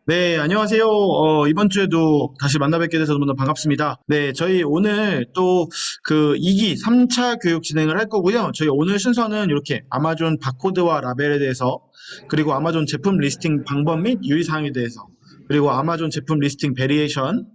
네, 안녕하세요. 이번 주에도 다시 만나 뵙게 돼서 너무나 반갑습니다. 네, 저희 오늘 또 그 2기 3차 교육 진행을 할 거고요. 저희 오늘 순서는 이렇게 아마존 바코드와 라벨에 대해서, 그리고 아마존 제품 리스팅 방법 및 유의사항에 대해서, 그리고 아마존 제품 리스팅 베리에이션,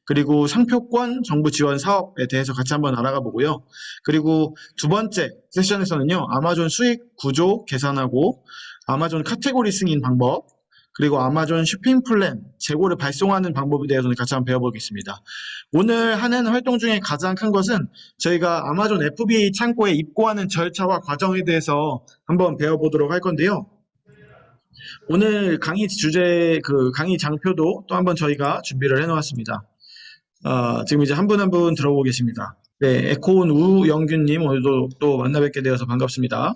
그리고 상표권 정부 지원 사업에 대해서 같이 한번 알아가 보고요. 그리고 두 번째 세션에서는요, 아마존 수익 구조 계산하고, 아마존 카테고리 승인 방법, 그리고 아마존 쇼핑 플랜 재고를 발송하는 방법에 대해서는 같이 한번 배워보겠습니다. 오늘 하는 활동 중에 가장 큰 것은 저희가 아마존 FBA 창고에 입고하는 절차와 과정에 대해서 한번 배워보도록 할 건데요. 오늘 강의 주제, 강의 장표도 또 한번 저희가 준비를 해놓았습니다. 지금 이제 한 분 한 분 들어보겠습니다. 네, 에코온 우영균님 오늘도 또 만나 뵙게 되어서 반갑습니다.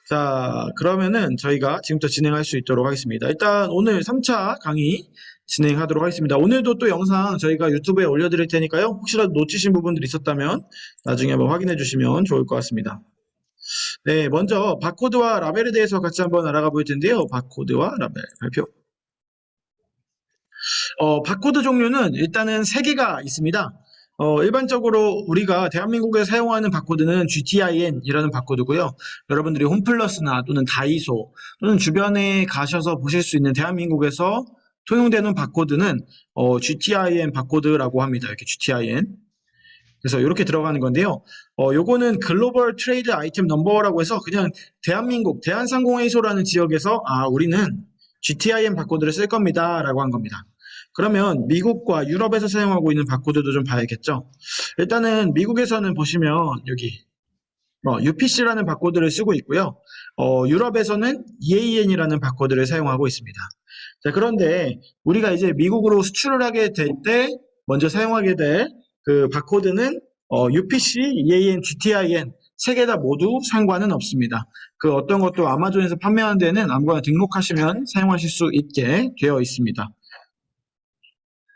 자, 그러면은 저희가 지금부터 진행할 수 있도록 하겠습니다. 일단 오늘 3차 강의 진행하도록 하겠습니다. 오늘도 또 영상 저희가 유튜브에 올려드릴 테니까요. 혹시라도 놓치신 부분들이 있었다면 나중에 한번 확인해 주시면 좋을 것 같습니다. 네, 먼저 바코드와 라벨에 대해서 같이 한번 알아가 볼 텐데요. 바코드와 라벨 발표. 바코드 종류는 일단은 3개가 있습니다. 일반적으로 우리가 대한민국에 사용하는 바코드는 GTIN이라는 바코드고요. 여러분들이 홈플러스나 또는 다이소 또는 주변에 가셔서 보실 수 있는 대한민국에서 통용되는 바코드는 GTIN 바코드라고 합니다. 이렇게 GTIN. 그래서 이렇게 들어가는 건데요. 요거는 글로벌 트레이드 아이템 넘버라고 해서 그냥 대한민국 대한상공회의소라는 지역에서 우리는 GTIN 바코드를 쓸 겁니다 라고 한 겁니다. 그러면 미국과 유럽에서 사용하고 있는 바코드도 좀 봐야겠죠. 일단은 미국에서는 보시면 여기 UPC라는 바코드를 쓰고 있고요. 유럽에서는 EAN이라는 바코드를 사용하고 있습니다. 자, 그런데 우리가 이제 미국으로 수출을 하게 될 때 먼저 사용하게 될 그 바코드는 UPC, EAN, GTIN 3개 다 모두 상관은 없습니다. 그 어떤 것도 아마존에서 판매하는 데는 아무거나 등록하시면 사용하실 수 있게 되어 있습니다.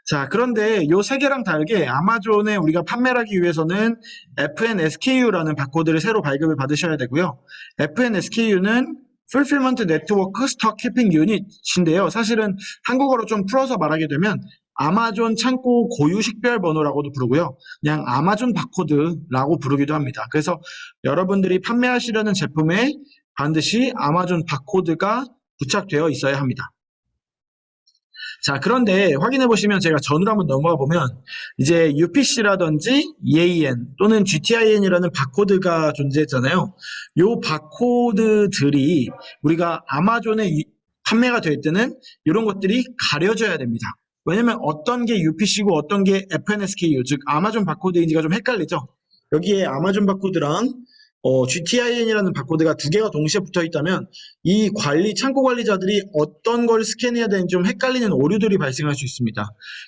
자, 그런데 요 3개랑 다르게 아마존에 우리가 판매를 하기 위해서는 FNSKU라는 바코드를 새로 발급을 받으셔야 되고요. FNSKU는 Fulfillment Network Stock Keeping Unit인데요. 사실은 한국어로 좀 풀어서 말하게 되면 아마존 창고 고유 식별 번호라고도 부르고요. 그냥 아마존 바코드라고 부르기도 합니다. 그래서 여러분들이 판매하시려는 제품에 반드시 아마존 바코드가 부착되어 있어야 합니다. 자, 그런데 확인해 보시면 제가 전후로 한번 넘어가 보면 이제 UPC라든지 EAN 또는 GTIN이라는 바코드가 존재했잖아요. 요 바코드들이 우리가 아마존에 판매가 될 때는 이런 것들이 가려져야 됩니다. 왜냐면 어떤 게 UPC고 어떤 게 FNSKU, 즉 아마존 바코드인지가 좀 헷갈리죠. 여기에 아마존 바코드랑 GTIN이라는 바코드가 2개가 동시에 붙어 있다면 이 창고 관리자들이 어떤 걸 스캔해야 되는지 좀 헷갈리는 오류들이 발생할 수 있습니다.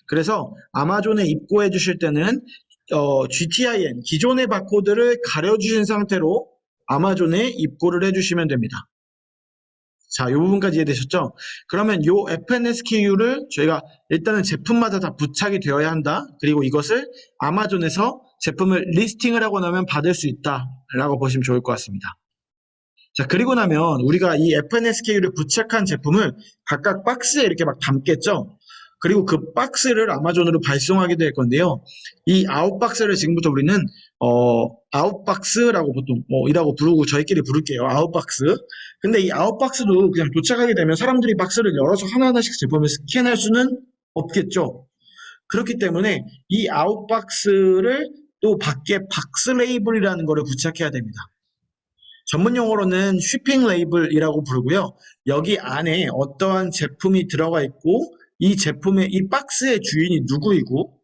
그래서 아마존에 입고해 주실 때는 GTIN, 기존의 바코드를 가려주신 상태로 아마존에 입고를 해주시면 됩니다. 자, 이 부분까지 이해되셨죠? 그러면 이 FNSKU를 저희가 일단은 제품마다 다 부착이 되어야 한다. 그리고 이것을 아마존에서 제품을 리스팅을 하고 나면 받을 수 있다라고 보시면 좋을 것 같습니다. 자, 그리고 나면 우리가 이 FNSKU를 부착한 제품을 각각 박스에 이렇게 막 담겠죠? 그리고 그 박스를 아마존으로 발송하게 될 건데요. 이 아웃박스를 지금부터 우리는 아웃박스라고 보통 이라고 부르고 저희끼리 부를게요. 아웃박스. 근데 이 아웃박스도 그냥 도착하게 되면 사람들이 박스를 열어서 하나하나씩 제품을 스캔할 수는 없겠죠. 그렇기 때문에 이 아웃박스를 또 밖에 박스 레이블이라는 거를 부착해야 됩니다. 전문 용어로는 쉬핑 레이블이라고 부르고요. 여기 안에 어떠한 제품이 들어가 있고 이 제품의 이 박스의 주인이 누구이고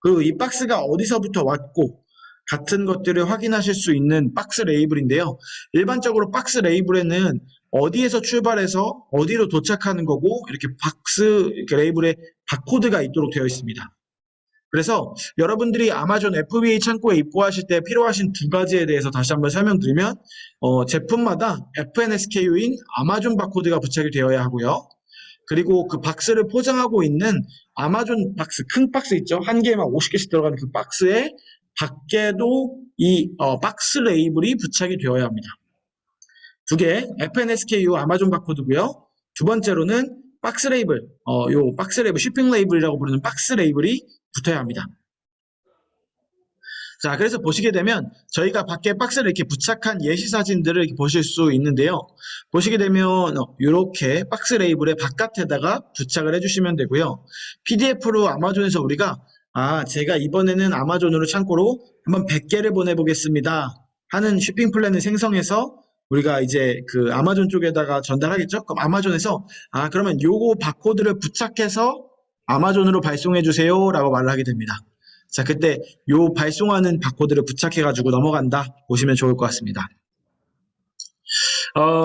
그리고 이 박스가 어디서부터 왔고 같은 것들을 확인하실 수 있는 박스 레이블인데요. 일반적으로 박스 레이블에는 어디에서 출발해서 어디로 도착하는 거고 이렇게 박스 레이블에 바코드가 있도록 되어 있습니다. 그래서 여러분들이 아마존 FBA 창고에 입고하실 때 필요하신 2가지에 대해서 다시 한번 설명드리면 제품마다 FNSKU인 아마존 바코드가 부착이 되어야 하고요. 그리고 그 박스를 포장하고 있는 아마존 박스, 큰 박스 있죠? 한 개에 막 50개씩 들어가는 그 박스에 밖에도 이 박스 레이블이 부착이 되어야 합니다. 2개, FNSKU 아마존 바코드고요. 두 번째로는 박스 레이블, 요 박스 레이블, shipping 레이블이라고 부르는 박스 레이블이 붙어야 합니다. 자, 그래서 보시게 되면 저희가 밖에 박스를 이렇게 부착한 예시 사진들을 이렇게 보실 수 있는데요. 보시게 되면 이렇게 박스 레이블의 바깥에다가 부착을 해주시면 되고요. PDF로 아마존에서 우리가 제가 이번에는 아마존으로 창고로 한번 100개를 보내보겠습니다 하는 쇼핑 플랜을 생성해서 우리가 이제 그 아마존 쪽에다가 전달하겠죠? 그럼 아마존에서 그러면 요거 바코드를 부착해서 아마존으로 발송해 주세요 라고 말을 하게 됩니다. 자, 그때 요 발송하는 바코드를 부착해가지고 넘어간다 보시면 좋을 것 같습니다.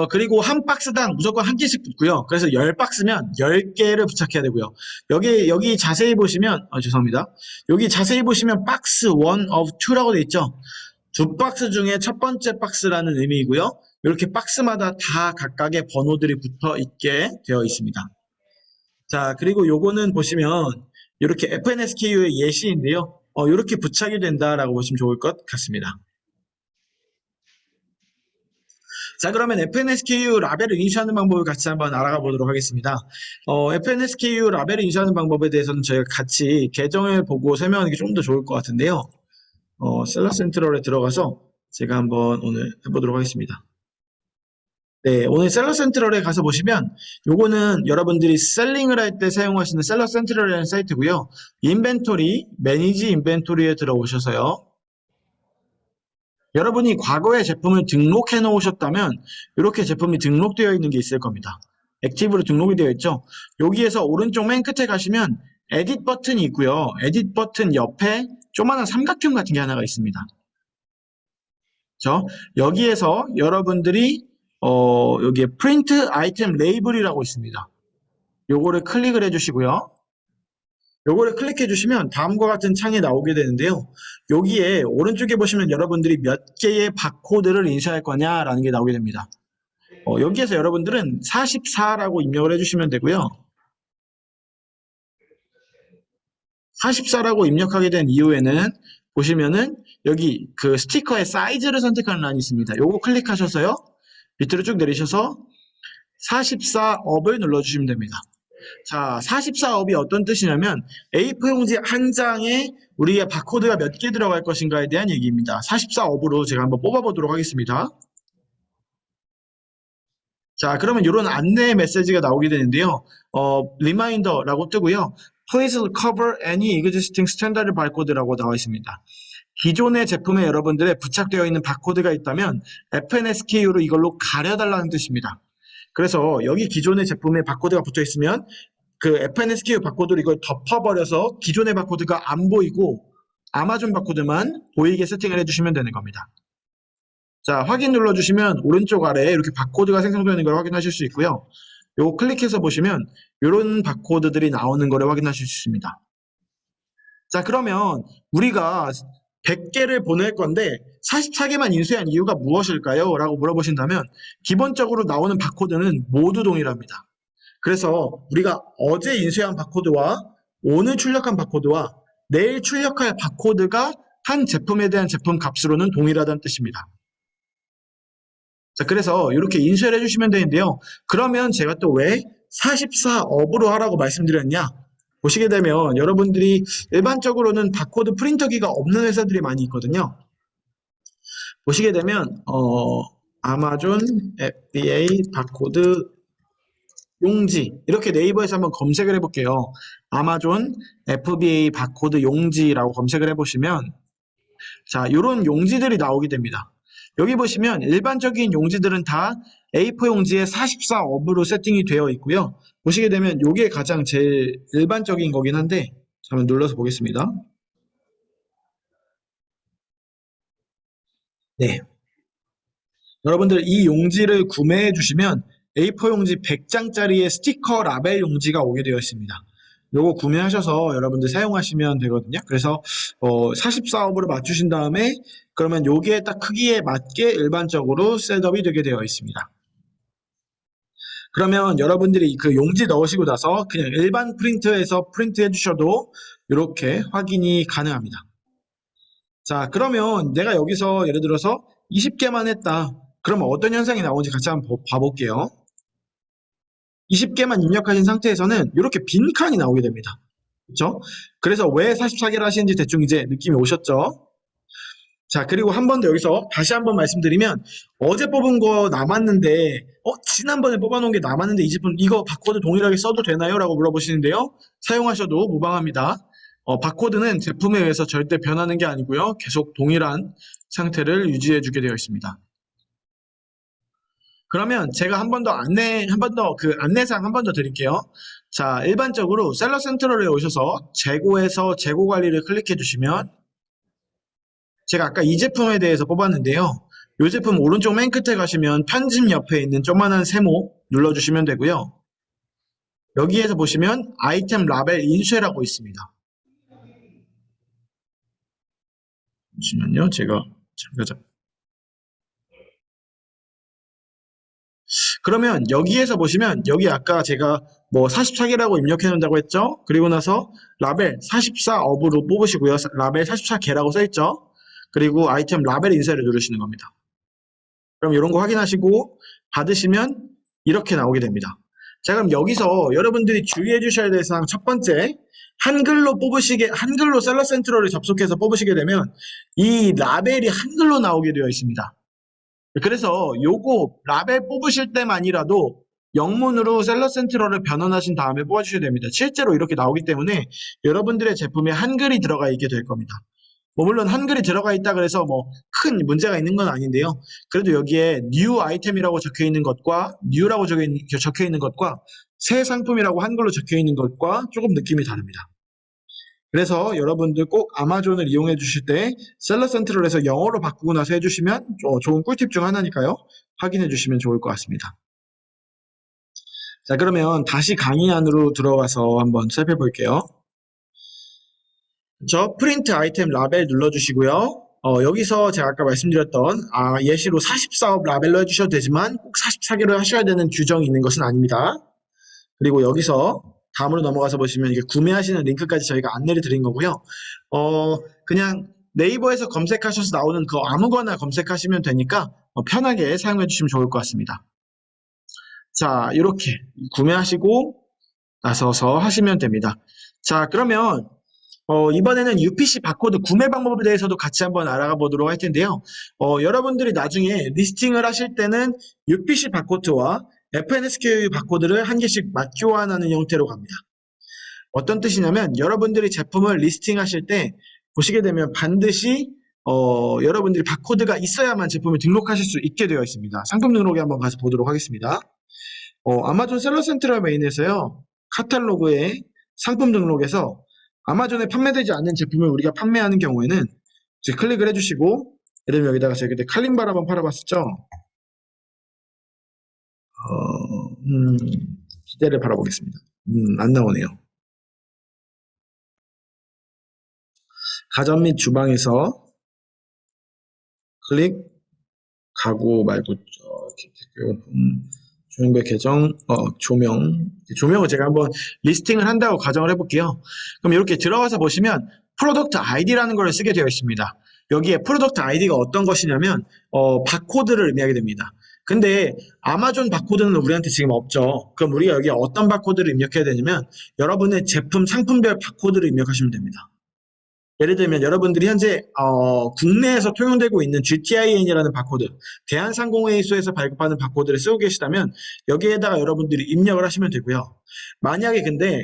그리고 한 박스당 무조건 한 개씩 붙고요. 그래서 10박스면 10개를 부착해야 되고요. 여기 자세히 보시면, 죄송합니다. 여기 자세히 보시면 박스 1 of 2라고 되어 있죠. 두 박스 중에 첫 번째 박스라는 의미이고요. 이렇게 박스마다 다 각각의 번호들이 붙어 있게 되어 있습니다. 자, 그리고 요거는 보시면 이렇게 FNSKU의 예시인데요. 이렇게 부착이 된다라고 보시면 좋을 것 같습니다. 자, 그러면 FNSKU 라벨을 인쇄하는 방법을 같이 한번 알아가 보도록 하겠습니다. FNSKU 라벨을 인쇄하는 방법에 대해서는 저희가 같이 계정을 보고 설명하는 게 좀 더 좋을 것 같은데요. 셀러 센트럴에 들어가서 제가 한번 오늘 해보도록 하겠습니다. 네, 오늘 셀러 센트럴에 가서 보시면 요거는 여러분들이 셀링을 할 때 사용하시는 셀러 센트럴이라는 사이트고요. 인벤토리, 매니지 인벤토리에 들어오셔서요. 여러분이 과거에 제품을 등록해 놓으셨다면 이렇게 제품이 등록되어 있는 게 있을 겁니다. 액티브로 등록이 되어 있죠. 여기에서 오른쪽 맨 끝에 가시면 에딧 버튼이 있고요. 에딧 버튼 옆에 조그마한 삼각형 같은 게 하나가 있습니다. 여기에서 여러분들이 여기에 프린트 아이템 레이블이라고 있습니다. 요거를 클릭을 해주시고요. 요거를 클릭해 주시면 다음과 같은 창이 나오게 되는데요. 여기에 오른쪽에 보시면 여러분들이 몇 개의 바코드를 인쇄할 거냐라는 게 나오게 됩니다. 여기에서 여러분들은 44라고 입력을 해주시면 되고요. 44라고 입력하게 된 이후에는 보시면은 여기 그 스티커의 사이즈를 선택하는 란이 있습니다. 요거 클릭하셔서요. 밑으로 쭉 내리셔서 44업을 눌러주시면 됩니다. 자, 44업이 어떤 뜻이냐면 A4 용지 한 장에 우리의 바코드가 몇 개 들어갈 것인가에 대한 얘기입니다. 44업으로 제가 한번 뽑아보도록 하겠습니다. 자, 그러면 이런 안내 메시지가 나오게 되는데요. 리마인더라고 뜨고요. Please cover any existing standard barcode라고 나와 있습니다. 기존의 제품에 여러분들의 부착되어 있는 바코드가 있다면 FNSKU로 이걸로 가려달라는 뜻입니다. 그래서 여기 기존의 제품에 바코드가 붙어 있으면 그 FNSKU 바코드를 이걸 덮어버려서 기존의 바코드가 안 보이고 아마존 바코드만 보이게 세팅을 해주시면 되는 겁니다. 자, 확인 눌러주시면 오른쪽 아래에 이렇게 바코드가 생성되는 걸 확인하실 수 있고요. 요거 클릭해서 보시면 이런 바코드들이 나오는 걸 확인하실 수 있습니다. 자, 그러면 우리가 100개를 보낼 건데 44개만 인쇄한 이유가 무엇일까요? 라고 물어보신다면 기본적으로 나오는 바코드는 모두 동일합니다. 그래서 우리가 어제 인쇄한 바코드와 오늘 출력한 바코드와 내일 출력할 바코드가 한 제품에 대한 제품 값으로는 동일하다는 뜻입니다. 자, 그래서 이렇게 인쇄를 해주시면 되는데요. 그러면 제가 또 왜 44업으로 하라고 말씀드렸냐? 보시게 되면 여러분들이 일반적으로는 바코드 프린터기가 없는 회사들이 많이 있거든요. 보시게 되면 아마존 FBA 바코드 용지 이렇게 네이버에서 한번 검색을 해볼게요. 아마존 FBA 바코드 용지라고 검색을 해보시면 자, 이런 용지들이 나오게 됩니다. 여기 보시면 일반적인 용지들은 다 A4 용지에 44업으로 세팅이 되어 있고요. 보시게 되면 이게 가장 제일 일반적인 거긴 한데 한번 눌러서 보겠습니다. 네. 여러분들 이 용지를 구매해 주시면 A4 용지 100장짜리의 스티커 라벨 용지가 오게 되어 있습니다. 요거 구매하셔서 여러분들 사용하시면 되거든요. 그래서 44업으로 맞추신 다음에 그러면 요게 딱 크기에 맞게 일반적으로 셋업이 되게 되어 있습니다. 그러면 여러분들이 그 용지 넣으시고 나서 그냥 일반 프린터에서 프린트 해주셔도 이렇게 확인이 가능합니다. 자, 그러면 내가 여기서 예를 들어서 20개만 했다. 그러면 어떤 현상이 나오는지 같이 한번 봐볼게요. 20개만 입력하신 상태에서는 이렇게 빈 칸이 나오게 됩니다. 그렇죠? 그래서 왜 44개를 하시는지 대충 이제 느낌이 오셨죠? 자, 그리고 한 번 더 여기서 다시 한번 말씀드리면 어제 뽑은 거 남았는데 지난번에 뽑아놓은 게 남았는데 이 제품 이거 바코드 동일하게 써도 되나요? 라고 물어보시는데요. 사용하셔도 무방합니다. 바코드는 제품에 의해서 절대 변하는 게 아니고요. 계속 동일한 상태를 유지해 주게 되어 있습니다. 그러면 제가 한 번 더 그 안내사항 한 번 더 드릴게요. 자, 일반적으로 셀러 센트럴에 오셔서 재고에서 재고 관리를 클릭해 주시면 제가 아까 이 제품에 대해서 뽑았는데요. 이 제품 오른쪽 맨 끝에 가시면 편집 옆에 있는 조그만한 세모 눌러주시면 되고요. 여기에서 보시면 아이템 라벨 인쇄라고 있습니다. 잠시만요. 제가 잠깐. 그러면 여기에서 보시면 여기 아까 제가 뭐 44개라고 입력해 놓는다고 했죠? 그리고 나서 라벨 44업으로 뽑으시고요. 라벨 44개라고 써있죠? 그리고 아이템 라벨 인쇄를 누르시는 겁니다. 그럼 이런 거 확인하시고 받으시면 이렇게 나오게 됩니다. 자, 그럼 여기서 여러분들이 주의해 주셔야 될 사항 첫 번째, 한글로 셀러 센트럴을 접속해서 뽑으시게 되면 이 라벨이 한글로 나오게 되어 있습니다. 그래서 요거 라벨 뽑으실 때만이라도 영문으로 셀러 센트럴을 변환하신 다음에 뽑아주셔야 됩니다. 실제로 이렇게 나오기 때문에 여러분들의 제품에 한글이 들어가 있게 될 겁니다. 물론 한글이 들어가 있다 그래서 큰 문제가 있는 건 아닌데요. 그래도 여기에 new 아이템이라고 적혀 있는 것과 new라고 적혀 있는 것과 새 상품이라고 한글로 적혀 있는 것과 조금 느낌이 다릅니다. 그래서 여러분들 꼭 아마존을 이용해 주실 때 셀러 센트럴에서 영어로 바꾸고 나서 해주시면 좋은 꿀팁 중 하나니까요. 확인해 주시면 좋을 것 같습니다. 자, 그러면 다시 강의 안으로 들어가서 한번 살펴볼게요. 프린트 아이템 라벨 눌러주시고요. 여기서 제가 아까 말씀드렸던 예시로 44업 라벨로 해주셔도 되지만 꼭 44개로 하셔야 되는 규정이 있는 것은 아닙니다. 그리고 여기서 다음으로 넘어가서 보시면 이게 구매하시는 링크까지 저희가 안내를 드린 거고요. 그냥 네이버에서 검색하셔서 나오는 그 아무거나 검색하시면 되니까 편하게 사용해 주시면 좋을 것 같습니다. 자, 이렇게 구매하시고 나서서 하시면 됩니다. 자, 그러면 이번에는 UPC 바코드 구매 방법에 대해서도 같이 한번 알아가 보도록 할 텐데요. 여러분들이 나중에 리스팅을 하실 때는 UPC 바코드와 FNSKU 바코드를 한 개씩 맞교환하는 형태로 갑니다. 어떤 뜻이냐면 여러분들이 제품을 리스팅하실 때 보시게 되면 반드시 여러분들이 바코드가 있어야만 제품을 등록하실 수 있게 되어 있습니다. 상품 등록에 한번 가서 보도록 하겠습니다. 아마존 셀러 센트럴 메인에서요. 카탈로그에 상품 등록에서 아마존에 판매되지 않는 제품을 우리가 판매하는 경우에는 이제 클릭을 해주시고 예를 들면 여기다가 제가 그때 칼림바를 한번 팔아봤었죠. 기대를 바라보겠습니다. 안 나오네요. 가전 및 주방에서 클릭, 가구 말고 조명별 계정, 조명을 제가 한번 리스팅을 한다고 가정을 해볼게요. 그럼 이렇게 들어가서 보시면 프로덕트 아이디라는 걸 쓰게 되어 있습니다. 여기에 프로덕트 아이디가 어떤 것이냐면 바코드를 의미하게 됩니다. 근데 아마존 바코드는 우리한테 지금 없죠. 그럼 우리가 여기에 어떤 바코드를 입력해야 되냐면 여러분의 제품 상품별 바코드를 입력하시면 됩니다. 예를 들면 여러분들이 현재 국내에서 통용되고 있는 GTIN이라는 바코드, 대한상공회의소에서 발급하는 바코드를 쓰고 계시다면 여기에다가 여러분들이 입력을 하시면 되고요. 만약에 근데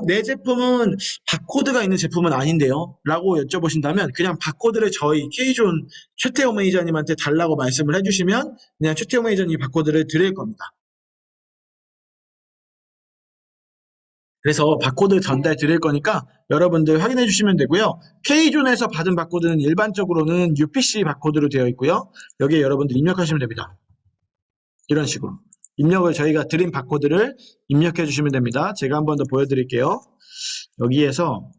내 제품은 바코드가 있는 제품은 아닌데요? 라고 여쭤보신다면 그냥 바코드를 저희 K존 최태호 매니저님한테 달라고 말씀을 해주시면 그냥 최태호 매니저님이 바코드를 드릴 겁니다. 그래서 바코드 전달 드릴 거니까 여러분들 확인해 주시면 되고요. K존에서 받은 바코드는 일반적으로는 UPC 바코드로 되어 있고요. 여기에 여러분들 입력하시면 됩니다. 이런 식으로. 입력을 저희가 드린 바코드를 입력해 주시면 됩니다. 제가 한 번 더 보여드릴게요. 여기에서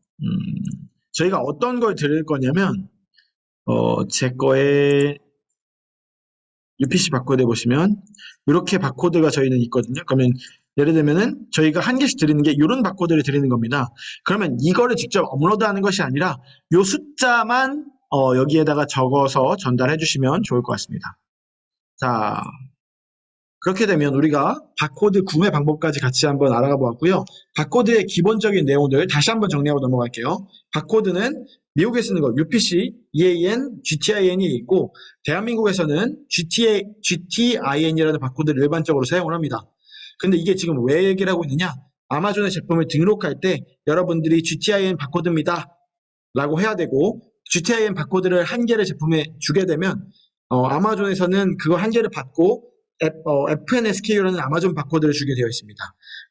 저희가 어떤 걸 드릴 거냐면 제 거에 UPC 바코드에 보시면 이렇게 바코드가 저희는 있거든요. 그러면 예를 들면은 저희가 한 개씩 드리는 게 이런 바코드를 드리는 겁니다. 그러면 이거를 직접 업로드하는 것이 아니라 이 숫자만 여기에다가 적어서 전달해 주시면 좋을 것 같습니다. 자, 그렇게 되면 우리가 바코드 구매 방법까지 같이 한번 알아가 보았고요. 바코드의 기본적인 내용들 다시 한번 정리하고 넘어갈게요. 바코드는 미국에 쓰는 거 UPC, EAN, GTIN이 있고 대한민국에서는 GTIN이라는 바코드를 일반적으로 사용을 합니다. 근데 이게 지금 왜 얘기를 하고 있느냐? 아마존의 제품을 등록할 때 여러분들이 GTIN 바코드입니다 라고 해야 되고 GTIN 바코드를 한 개를 제품에 주게 되면 아마존에서는 그거 한 개를 받고 FNSKU라는 아마존 바코드를 주게 되어 있습니다.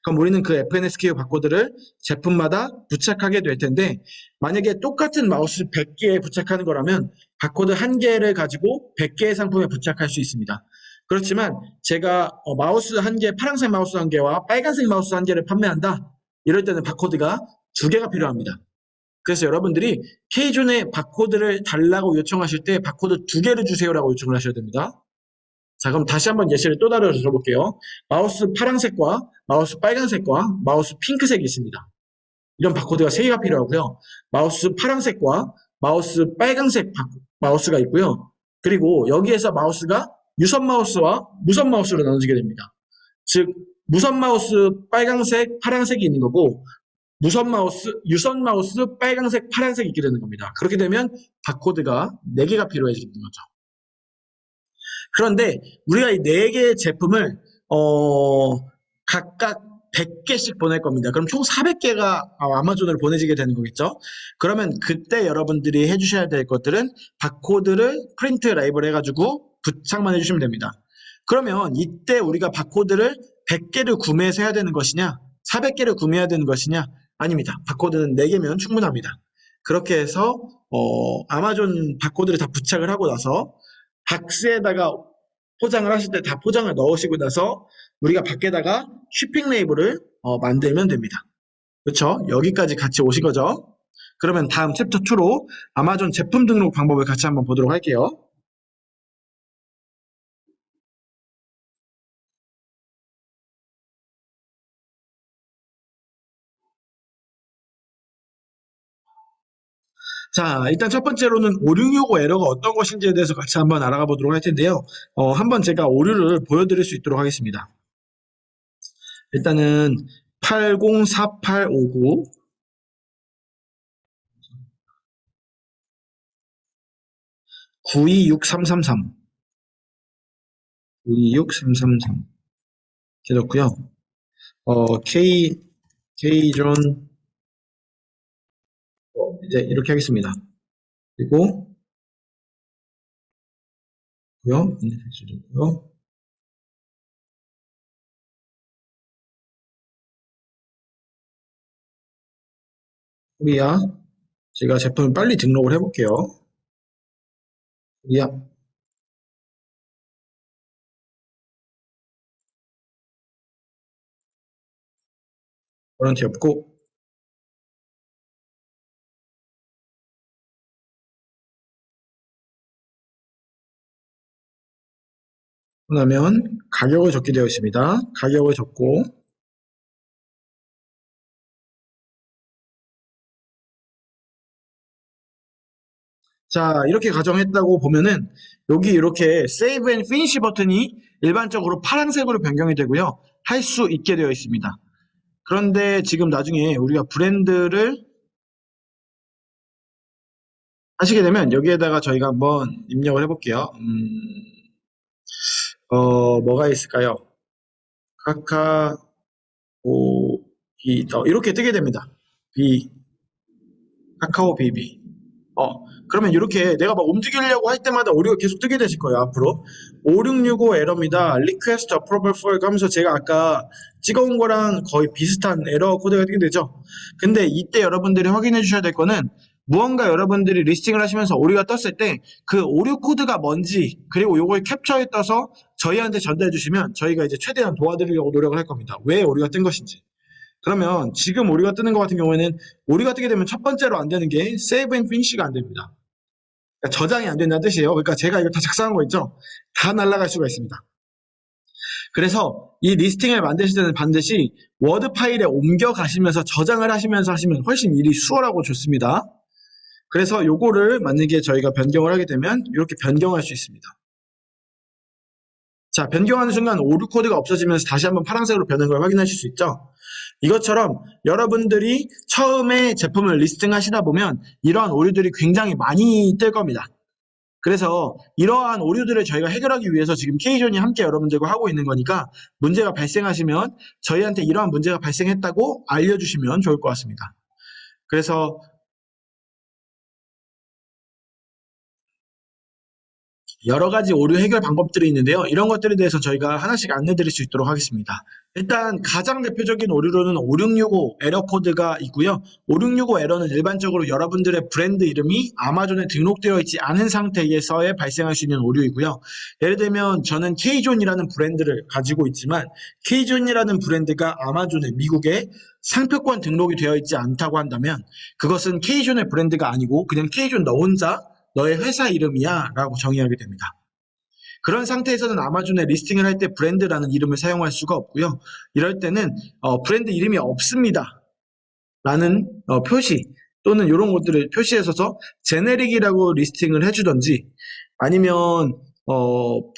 그럼 우리는 그 FNSKU 바코드를 제품마다 부착하게 될 텐데 만약에 똑같은 마우스 100개에 부착하는 거라면 바코드 한 개를 가지고 100개의 상품에 부착할 수 있습니다. 그렇지만 제가 마우스 한 개, 파란색 마우스 한 개와 빨간색 마우스 한 개를 판매한다. 이럴 때는 바코드가 두 개가 필요합니다. 그래서 여러분들이 K존의 바코드를 달라고 요청하실 때 바코드 두 개를 주세요라고 요청을 하셔야 됩니다. 자, 그럼 다시 한번 예시를 또 다르게 들어볼게요. 마우스 파란색과 마우스 빨간색과 마우스 핑크색이 있습니다. 이런 바코드가 3개가 필요하고요. 마우스 파란색과 마우스 빨간색 마우스가 있고요. 그리고 여기에서 마우스가 유선 마우스와 무선 마우스로 나눠지게 됩니다. 즉 무선 마우스 빨간색, 파란색이 있는 거고 유선 마우스 빨간색, 파란색이 있게 되는 겁니다. 그렇게 되면 바코드가 4개가 필요해지는 거죠. 그런데 우리가 이 4개의 제품을 각각 100개씩 보낼 겁니다. 그럼 총 400개가 아마존으로 보내지게 되는 거겠죠. 그러면 그때 여러분들이 해주셔야 될 것들은 바코드를 프린트 레이블 해가지고 부착만 해주시면 됩니다. 그러면 이때 우리가 바코드를 100개를 구매해서 해야 되는 것이냐 400개를 구매해야 되는 것이냐 아닙니다. 바코드는 4개면 충분합니다. 그렇게 해서 아마존 바코드를 다 부착을 하고 나서 박스에다가 포장을 하실 때 다 포장을 넣으시고 나서 우리가 밖에다가 쉬핑 레이블을 만들면 됩니다. 그렇죠? 여기까지 같이 오신 거죠? 그러면 다음 챕터 2로 아마존 제품 등록 방법을 같이 한번 보도록 할게요. 자, 일단 첫 번째로는 5665 에러가 어떤 것인지에 대해서 같이 한번 알아가 보도록 할 텐데요. 한번 제가 오류를 보여드릴 수 있도록 하겠습니다. 일단은 804859 926333 926333 이렇게 넣고요. K존 이제 이렇게 하겠습니다. 그리고 인터페이스 좋고요. 코리아 제가 제품을 빨리 등록을 해볼게요. 코리아 워런티 없고 그러면 가격을 적게 되어 있습니다. 가격을 적고 자 이렇게 가정했다고 보면은 여기 이렇게 Save and Finish 버튼이 일반적으로 파란색으로 변경이 되고요. 할 수 있게 되어 있습니다. 그런데 지금 나중에 우리가 브랜드를 하시게 되면 여기에다가 저희가 한번 입력을 해볼게요. 뭐가 있을까요? 카카오 이렇게 뜨게 됩니다. 카카오 비비. 그러면 이렇게 내가 막 움직이려고 할 때마다 오류가 계속 뜨게 되실 거예요, 앞으로. 5665 에러입니다. Request Approval for 하면서 제가 아까 찍어온 거랑 거의 비슷한 에러 코드가 뜨게 되죠. 근데 이때 여러분들이 확인해 주셔야 될 거는 무언가 여러분들이 리스팅을 하시면서 오류가 떴을 때 그 오류 코드가 뭔지 그리고 요걸 캡처해 떠서 저희한테 전달해 주시면 저희가 이제 최대한 도와드리려고 노력을 할 겁니다. 왜 오류가 뜬 것인지. 그러면 지금 오류가 뜨는 것 같은 경우에는 오류가 뜨게 되면 첫 번째로 안 되는 게 Save and Finish가 안 됩니다. 그러니까 저장이 안 된다는 뜻이에요. 그러니까 제가 이거 다 작성한 거 있죠? 다 날아갈 수가 있습니다. 그래서 이 리스팅을 만드실 때는 반드시 워드 파일에 옮겨 가시면서 저장을 하시면서 하시면 훨씬 일이 수월하고 좋습니다. 그래서 요거를 만약에 저희가 변경을 하게 되면 이렇게 변경할 수 있습니다. 자, 변경하는 순간 오류 코드가 없어지면서 다시 한번 파란색으로 변한 걸 확인하실 수 있죠? 이것처럼 여러분들이 처음에 제품을 리스팅 하시다 보면 이러한 오류들이 굉장히 많이 뜰 겁니다. 그래서 이러한 오류들을 저희가 해결하기 위해서 지금 K존이 함께 여러분들과 하고 있는 거니까 문제가 발생하시면 저희한테 이러한 문제가 발생했다고 알려주시면 좋을 것 같습니다. 그래서 여러 가지 오류 해결 방법들이 있는데요. 이런 것들에 대해서 저희가 하나씩 안내 드릴 수 있도록 하겠습니다. 일단 가장 대표적인 오류로는 5665 에러 코드가 있고요. 5665 에러는 일반적으로 여러분들의 브랜드 이름이 아마존에 등록되어 있지 않은 상태에서의 발생할 수 있는 오류이고요. 예를 들면 저는 K존이라는 브랜드를 가지고 있지만 K존이라는 브랜드가 아마존에 미국에 상표권 등록이 되어 있지 않다고 한다면 그것은 K존의 브랜드가 아니고 그냥 K존 너 혼자 너의 회사 이름이야 라고 정의하게 됩니다. 그런 상태에서는 아마존에 리스팅을 할 때 브랜드라는 이름을 사용할 수가 없고요. 이럴 때는 브랜드 이름이 없습니다 라는 표시 또는 이런 것들을 표시해서서 제네릭이라고 리스팅을 해주던지 아니면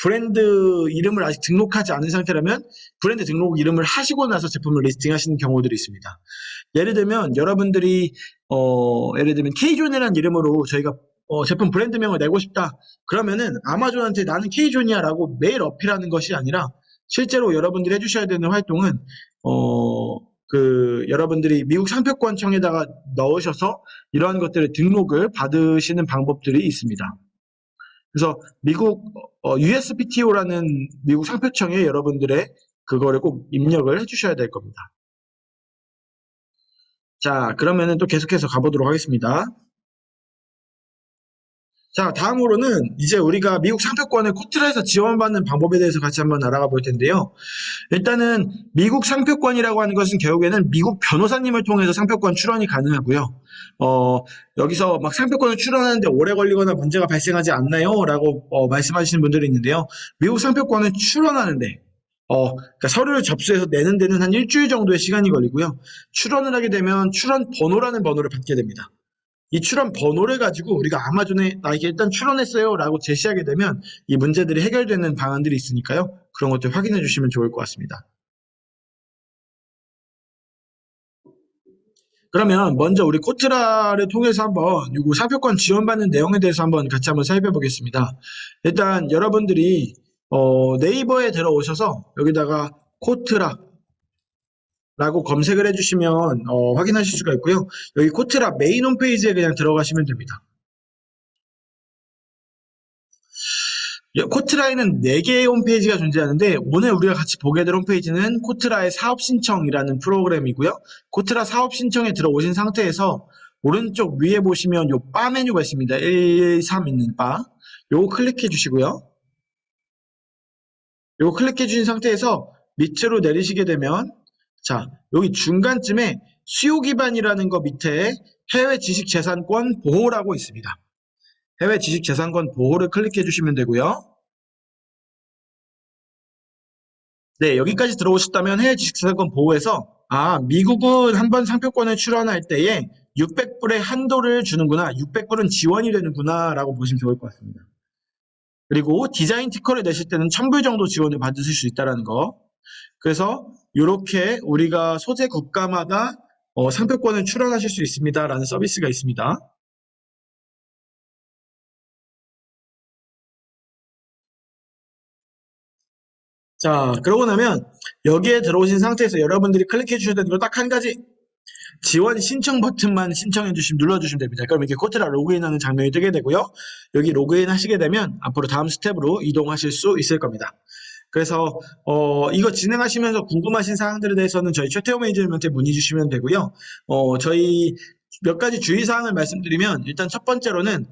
브랜드 이름을 아직 등록하지 않은 상태라면 브랜드 등록 이름을 하시고 나서 제품을 리스팅하시는 경우들이 있습니다. 예를 들면 여러분들이 예를 들면 K존이라는 이름으로 저희가 제품 브랜드명을 내고 싶다. 그러면은 아마존한테 나는 K존이야 라고 매일 어필하는 것이 아니라 실제로 여러분들이 해주셔야 되는 활동은 여러분들이 미국 상표권청에다가 넣으셔서 이러한 것들을 등록을 받으시는 방법들이 있습니다. 그래서 미국 USPTO라는 미국 상표청에 여러분들의 그거를 꼭 입력을 해주셔야 될 겁니다. 자, 그러면은 또 계속해서 가보도록 하겠습니다. 자, 다음으로는 이제 우리가 미국 상표권을 코트라에서 지원받는 방법에 대해서 같이 한번 알아가 볼 텐데요. 일단은 미국 상표권이라고 하는 것은 결국에는 미국 변호사님을 통해서 상표권 출원이 가능하고요. 여기서 막 상표권을 출원하는데 오래 걸리거나 문제가 발생하지 않나요? 라고 말씀하시는 분들이 있는데요. 미국 상표권을 출원하는데 그러니까 서류를 접수해서 내는 데는 한 일주일 정도의 시간이 걸리고요. 출원을 하게 되면 출원 번호라는 번호를 받게 됩니다. 이 출원 번호를 가지고 우리가 아마존에 나 이게 일단 출원했어요 라고 제시하게 되면 이 문제들이 해결되는 방안들이 있으니까요. 그런 것들 확인해 주시면 좋을 것 같습니다. 그러면 먼저 우리 코트라를 통해서 한번 요거 상표권 지원받는 내용에 대해서 한번 같이 한번 살펴보겠습니다. 일단 여러분들이 네이버에 들어오셔서 여기다가 코트라 라고 검색을 해주시면 확인하실 수가 있고요. 여기 코트라 메인 홈페이지에 그냥 들어가시면 됩니다. 코트라에는 4개의 홈페이지가 존재하는데 오늘 우리가 같이 보게 될 홈페이지는 코트라의 사업신청이라는 프로그램이고요. 코트라 사업신청에 들어오신 상태에서 오른쪽 위에 보시면 요 바 메뉴가 있습니다. 113 있는 바. 요거 클릭해 주시고요. 요거 클릭해 주신 상태에서 밑으로 내리시게 되면 자, 여기 중간쯤에 수요 기반이라는 거 밑에 해외 지식재산권 보호라고 있습니다. 해외 지식재산권 보호를 클릭해 주시면 되고요. 네, 여기까지 들어오셨다면 해외 지식재산권 보호에서 미국은 한번 상표권을 출원할 때에 600불의 한도를 주는구나, 600불은 지원이 되는구나 라고 보시면 좋을 것 같습니다. 그리고 디자인 특허를 내실 때는 1000불 정도 지원을 받으실 수 있다는 거. 그래서 이렇게 우리가 소재 국가마다 상표권을 출원하실 수 있습니다라는 서비스가 있습니다. 자, 그러고 나면 여기에 들어오신 상태에서 여러분들이 클릭해 주셔야 되는 거 딱 한 가지. 지원 신청 버튼만 신청해 주시면 눌러주시면 됩니다. 그럼 이렇게 코트라 로그인하는 장면이 뜨게 되고요. 여기 로그인 하시게 되면 앞으로 다음 스텝으로 이동하실 수 있을 겁니다. 그래서 이거 진행하시면서 궁금하신 사항들에 대해서는 저희 최태호 매니저님한테 문의 주시면 되고요. 저희 몇 가지 주의사항을 말씀드리면 일단 첫 번째로는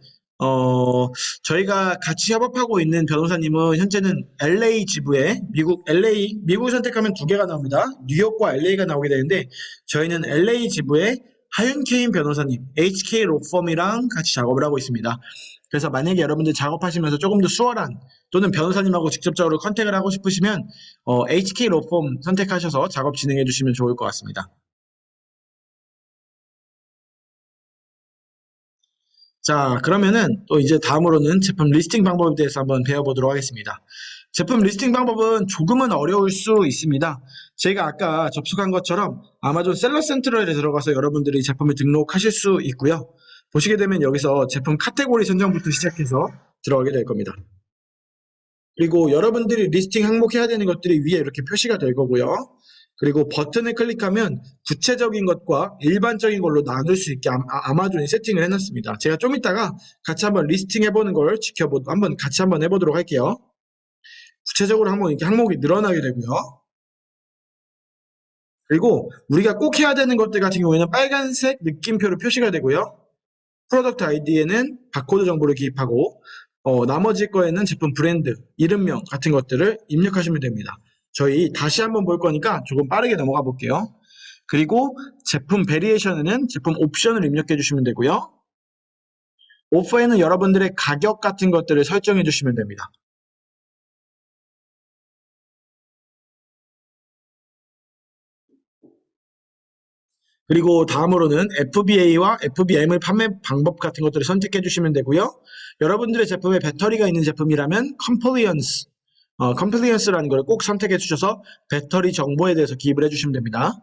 저희가 같이 협업하고 있는 변호사님은 현재는 LA 지부에 미국 선택하면 두 개가 나옵니다. 뉴욕과 LA가 나오게 되는데 저희는 LA 지부에 하윤케인 변호사님, HK 로펌이랑 같이 작업을 하고 있습니다. 그래서 만약에 여러분들 작업하시면서 조금 더 수월한 또는 변호사님하고 직접적으로 컨택을 하고 싶으시면 HK 로펌 선택하셔서 작업 진행해 주시면 좋을 것 같습니다. 자, 그러면은 또 이제 다음으로는 제품 리스팅 방법에 대해서 한번 배워보도록 하겠습니다. 제품 리스팅 방법은 조금은 어려울 수 있습니다. 제가 아까 접속한 것처럼 아마존 셀러 센트럴에 들어가서 여러분들이 제품을 등록하실 수 있고요. 보시게 되면 여기서 제품 카테고리 선정부터 시작해서 들어가게 될 겁니다. 그리고 여러분들이 리스팅 항목해야 되는 것들이 위에 이렇게 표시가 될 거고요. 그리고 버튼을 클릭하면 구체적인 것과 일반적인 걸로 나눌 수 있게 아마존이 세팅을 해놨습니다. 제가 좀 이따가 같이 한번 리스팅 해보는 걸 한번 같이 한번 해보도록 할게요. 구체적으로 한번 이렇게 항목이 늘어나게 되고요. 그리고 우리가 꼭 해야 되는 것들 같은 경우에는 빨간색 느낌표로 표시가 되고요. 프로덕트 아이디에는 바코드 정보를 기입하고 나머지 거에는 제품 브랜드, 이름명 같은 것들을 입력하시면 됩니다. 저희 다시 한번 볼 거니까 조금 빠르게 넘어가 볼게요. 그리고 제품 베리에이션에는 제품 옵션을 입력해 주시면 되고요. 오퍼에는 여러분들의 가격 같은 것들을 설정해 주시면 됩니다. 그리고 다음으로는 FBA와 FBM을 판매 방법 같은 것들을 선택해 주시면 되고요. 여러분들의 제품에 배터리가 있는 제품이라면 컴플리언스라는 걸 꼭 선택해 주셔서 배터리 정보에 대해서 기입을 해주시면 됩니다.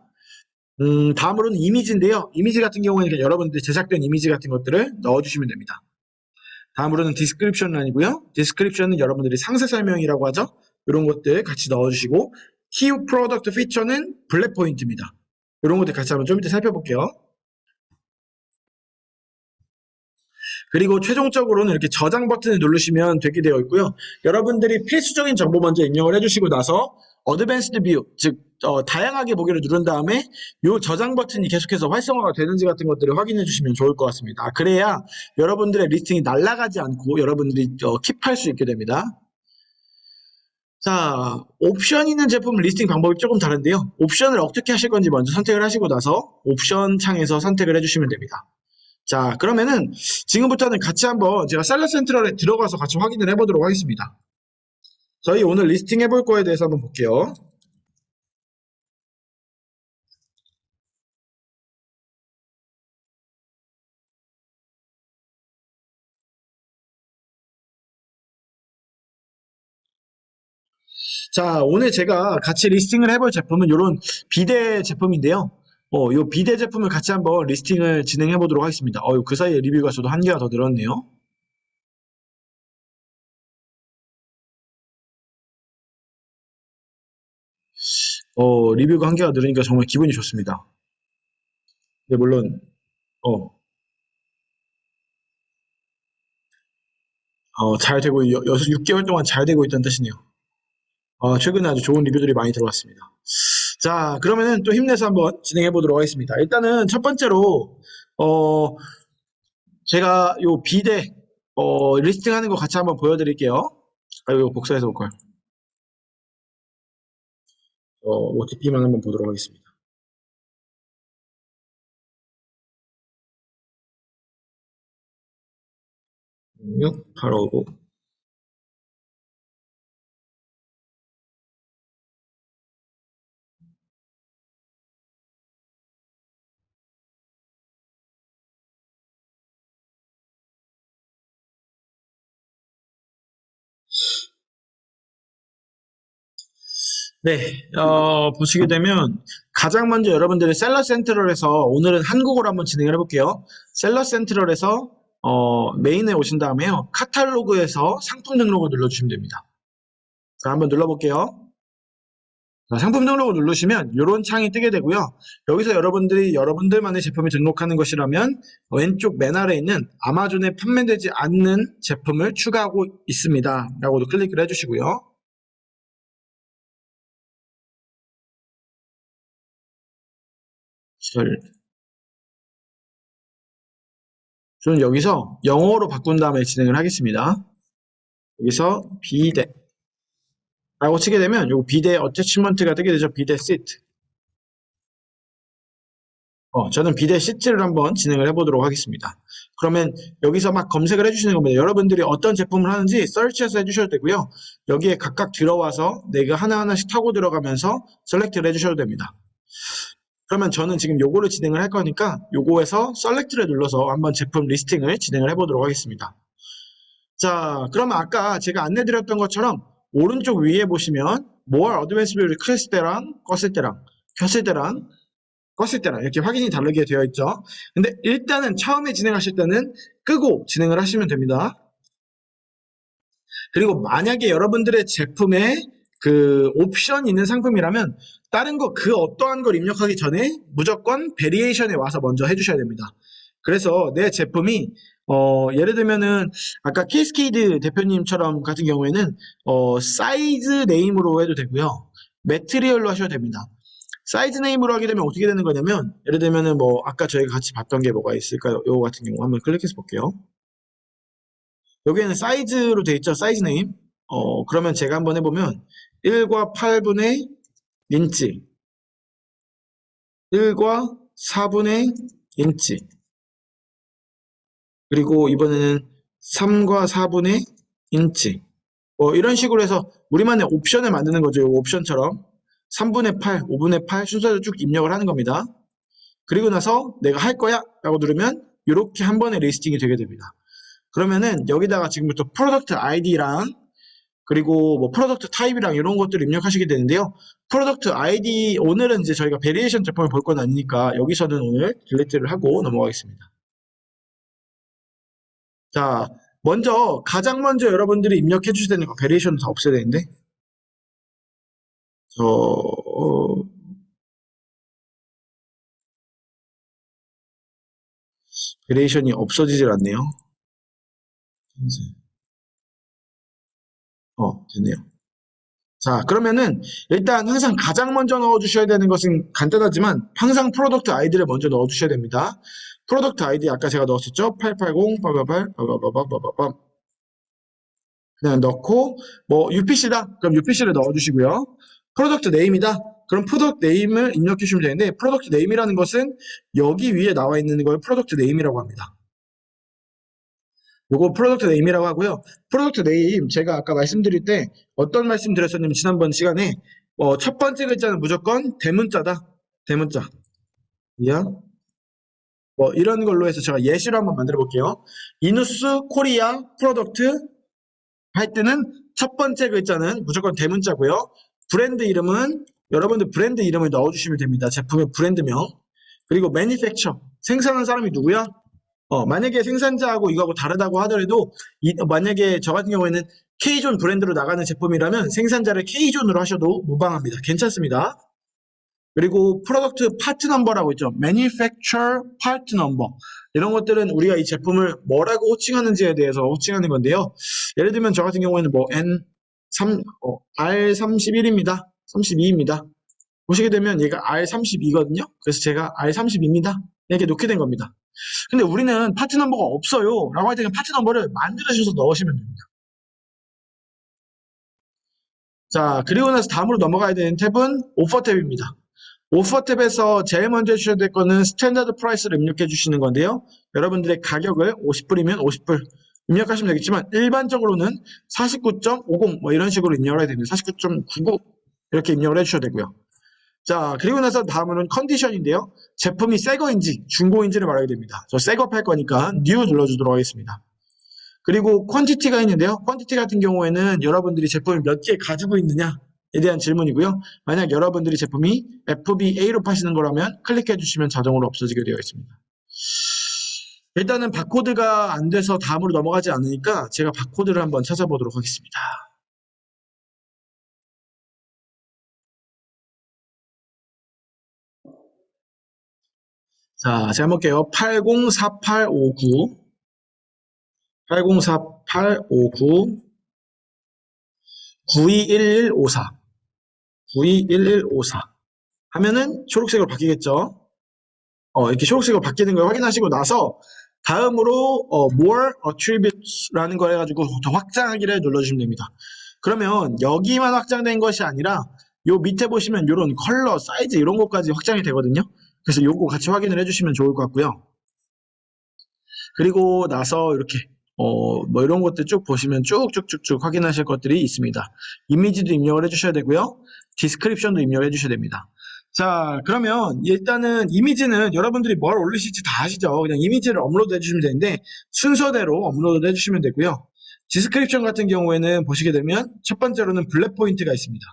다음으로는 이미지인데요. 이미지 같은 경우에는 여러분들이 제작된 이미지 같은 것들을 넣어주시면 됩니다. 다음으로는 디스크립션란이고요. 디스크립션은 여러분들이 상세 설명이라고 하죠. 이런 것들 같이 넣어주시고 키 프로덕트 피처는 블랙 포인트입니다. 이런 것들 같이 한번 좀 이따 살펴볼게요. 그리고 최종적으로는 이렇게 저장 버튼을 누르시면 되게 되어 있고요. 여러분들이 필수적인 정보 먼저 입력을 해주시고 나서 어드밴스드 뷰, 즉 다양하게 보기를 누른 다음에 이 저장 버튼이 계속해서 활성화가 되는지 같은 것들을 확인해 주시면 좋을 것 같습니다. 그래야 여러분들의 리스팅이 날아가지 않고 여러분들이 킵할 수 있게 됩니다. 자, 옵션 있는 제품 리스팅 방법이 조금 다른데요. 옵션을 어떻게 하실 건지 먼저 선택을 하시고 나서 옵션 창에서 선택을 해주시면 됩니다. 자, 그러면은 지금부터는 같이 한번 제가 셀러 센트럴에 들어가서 같이 확인을 해보도록 하겠습니다. 저희 오늘 리스팅 해볼 거에 대해서 한번 볼게요. 자, 오늘 제가 같이 리스팅을 해볼 제품은 이런 비대 제품인데요. 이 비대 제품을 같이 한번 리스팅을 진행해 보도록 하겠습니다. 그 사이에 리뷰가 저도 한 개가 더 늘었네요. 리뷰가 한 개가 늘으니까 정말 기분이 좋습니다. 네, 물론, 어, 잘 되고, 6개월 동안 잘 되고 있다는 뜻이네요. 최근에 아주 좋은 리뷰들이 많이 들어왔습니다. 자, 그러면은 또 힘내서 한번 진행해 보도록 하겠습니다. 일단은 첫 번째로, 어, 제가 요 비대, 리스팅 하는 거 같이 한번 보여드릴게요. 이거 복사해서 볼 거예요. OTP만 한번 보도록 하겠습니다. 6859. 네, 보시게 되면 가장 먼저 여러분들이 셀러 센트럴에서 오늘은 한국어로 한번 진행을 해볼게요. 셀러 센트럴에서 메인에 오신 다음에요. 카탈로그에서 상품 등록을 눌러주시면 됩니다. 자, 한번 눌러볼게요. 자, 상품 등록을 누르시면 이런 창이 뜨게 되고요. 여기서 여러분들이 여러분들만의 제품을 등록하는 것이라면 왼쪽 맨 아래에 있는 아마존에 판매되지 않는 제품을 추가하고 있습니다. 라고도 클릭을 해주시고요. 저는 여기서 영어로 바꾼 다음에 진행을 하겠습니다. 여기서 비대 라고 치게 되면 요 비대 어태치먼트가 뜨게 되죠. 비대 시트. 저는 비대 시트를 한번 진행을 해보도록 하겠습니다. 그러면 여기서 막 검색을 해주시는 겁니다. 여러분들이 어떤 제품을 하는지 서치해서 해주셔도 되고요. 여기에 각각 들어와서 내가 하나하나씩 타고 들어가면서 셀렉트를 해주셔도 됩니다. 그러면 저는 지금 요거를 진행을 할 거니까 요거에서 셀렉트를 눌러서 한번 제품 리스팅을 진행을 해보도록 하겠습니다. 자, 그러면 아까 제가 안내드렸던 것처럼 오른쪽 위에 보시면 more advanced 뷰를 켰을 때랑 껐을 때랑 켰을 때랑 껐을 때랑 이렇게 확인이 다르게 되어 있죠. 근데 일단은 처음에 진행하실 때는 끄고 진행을 하시면 됩니다. 그리고 만약에 여러분들의 제품에 그 옵션이 있는 상품이라면 다른 거 그 어떠한 걸 입력하기 전에 무조건 베리에이션에 와서 먼저 해주셔야 됩니다. 그래서 내 제품이 예를 들면은 아까 캐스케이드 대표님처럼 같은 경우에는 사이즈 네임으로 해도 되고요. 매트리얼로 하셔도 됩니다. 사이즈 네임으로 하게 되면 어떻게 되는 거냐면 예를 들면은 뭐 아까 저희가 같이 봤던 게 뭐가 있을까요? 요거 같은 경우 한번 클릭해서 볼게요. 여기에는 사이즈로 돼 있죠. 사이즈 네임. 그러면 제가 한번 해보면 1과 8분의 인치, 1과 4분의 인치, 그리고 이번에는 3과 4분의 인치. 이런 식으로 해서 우리만의 옵션을 만드는 거죠. 이 옵션처럼 3분의 8, 5분의 8 순서를 쭉 입력을 하는 겁니다. 그리고 나서 내가 할 거야 라고 누르면 이렇게 한 번에 리스팅이 되게 됩니다. 그러면은 여기다가 지금부터 프로덕트 아이디랑 그리고 뭐 프로덕트 타입이랑 이런 것들을 입력하시게 되는데요. 프로덕트 아이디 오늘은 이제 저희가 베리에이션 제품을 볼 건 아니니까 여기서는 오늘 딜리트를 하고 넘어가겠습니다. 자, 가장 먼저 여러분들이 입력해 주셔야 되는 거 베리에이션은 다 없애야 되는데 베리에이션이 없어지질 않네요. 됐네요. 자, 그러면은 일단 항상 가장 먼저 넣어주셔야 되는 것은 간단하지만 항상 프로덕트 아이디를 먼저 넣어주셔야 됩니다. 프로덕트 아이디 아까 제가 넣었었죠? 880, 빠바발, 빠바바바바바밤. 그냥 넣고 뭐 UPC다? 그럼 UPC를 넣어주시고요. 프로덕트 네임이다? 그럼 프로덕트 네임을 입력해 주시면 되는데 프로덕트 네임이라는 것은 여기 위에 나와 있는 걸 프로덕트 네임이라고 합니다. 요거 프로덕트 네임이라고 하고요. 프로덕트 네임 제가 아까 말씀드릴 때 어떤 말씀 드렸었냐면 지난번 시간에 첫 번째 글자는 무조건 대문자다. 대문자. 야. 이런 걸로 해서 제가 예시로 한번 만들어 볼게요. 이누스 코리아 프로덕트 할 때는 첫 번째 글자는 무조건 대문자고요. 브랜드 이름은 여러분들 브랜드 이름을 넣어주시면 됩니다. 제품의 브랜드명. 그리고 매니팩처 생산한 사람이 누구야? 만약에 생산자하고 이거하고 다르다고 하더라도 만약에 저 같은 경우에는 K존 브랜드로 나가는 제품이라면 생산자를 K존으로 하셔도 무방합니다. 괜찮습니다. 그리고 프로덕트 파트 넘버라고 있죠. Manufacture Part Number. 이런 것들은 우리가 이 제품을 뭐라고 호칭하는지에 대해서 호칭하는 건데요. 예를 들면 저 같은 경우에는 뭐 R31입니다. 32입니다. 보시게 되면 얘가 R32거든요. 그래서 제가 R32입니다. 이렇게 놓게 된 겁니다. 근데 우리는 파트 넘버가 없어요. 라고 할 때는 파트 넘버를 만들어주셔서 넣으시면 됩니다. 자, 그리고 나서 다음으로 넘어가야 되는 탭은 오퍼 탭입니다. 오퍼 탭에서 제일 먼저 해주셔야 될 거는 스탠다드 프라이스를 입력해 주시는 건데요. 여러분들의 가격을 50불이면 50불 입력하시면 되겠지만 일반적으로는 49.50 뭐 이런 식으로 입력을 해야 됩니다. 49.99 이렇게 입력을 해주셔야 되고요. 자, 그리고 나서 다음은 컨디션인데요. 제품이 새 거인지 중고인지를 말하게 됩니다. 저 새 거 팔 거니까 new 눌러주도록 하겠습니다. 그리고 퀀티티가 있는데요. 퀀티티 같은 경우에는 여러분들이 제품을 몇 개 가지고 있느냐에 대한 질문이고요. 만약 여러분들이 제품이 FBA로 파시는 거라면 클릭해 주시면 자동으로 없어지게 되어 있습니다. 일단은 바코드가 안 돼서 다음으로 넘어가지 않으니까 제가 바코드를 한번 찾아보도록 하겠습니다. 자, 제가 볼게요. 804859 804859 921154 921154 하면은 초록색으로 바뀌겠죠. 이렇게 초록색으로 바뀌는 걸 확인하시고 나서 다음으로 more attributes라는 걸 해가지고 더 확장하기를 눌러주시면 됩니다. 그러면 여기만 확장된 것이 아니라 요 밑에 보시면 이런 컬러, 사이즈 이런 것까지 확장이 되거든요. 그래서 요거 같이 확인을 해주시면 좋을 것 같고요. 그리고 나서 이렇게 뭐 이런 것들 쭉 보시면 쭉쭉쭉쭉 확인하실 것들이 있습니다. 이미지도 입력을 해주셔야 되고요. 디스크립션도 입력을 해주셔야 됩니다. 자, 그러면 일단은 이미지는 여러분들이 뭘 올리실지 다 아시죠? 그냥 이미지를 업로드 해주시면 되는데 순서대로 업로드 해주시면 되고요. 디스크립션 같은 경우에는 보시게 되면 첫 번째로는 블렛 포인트가 있습니다.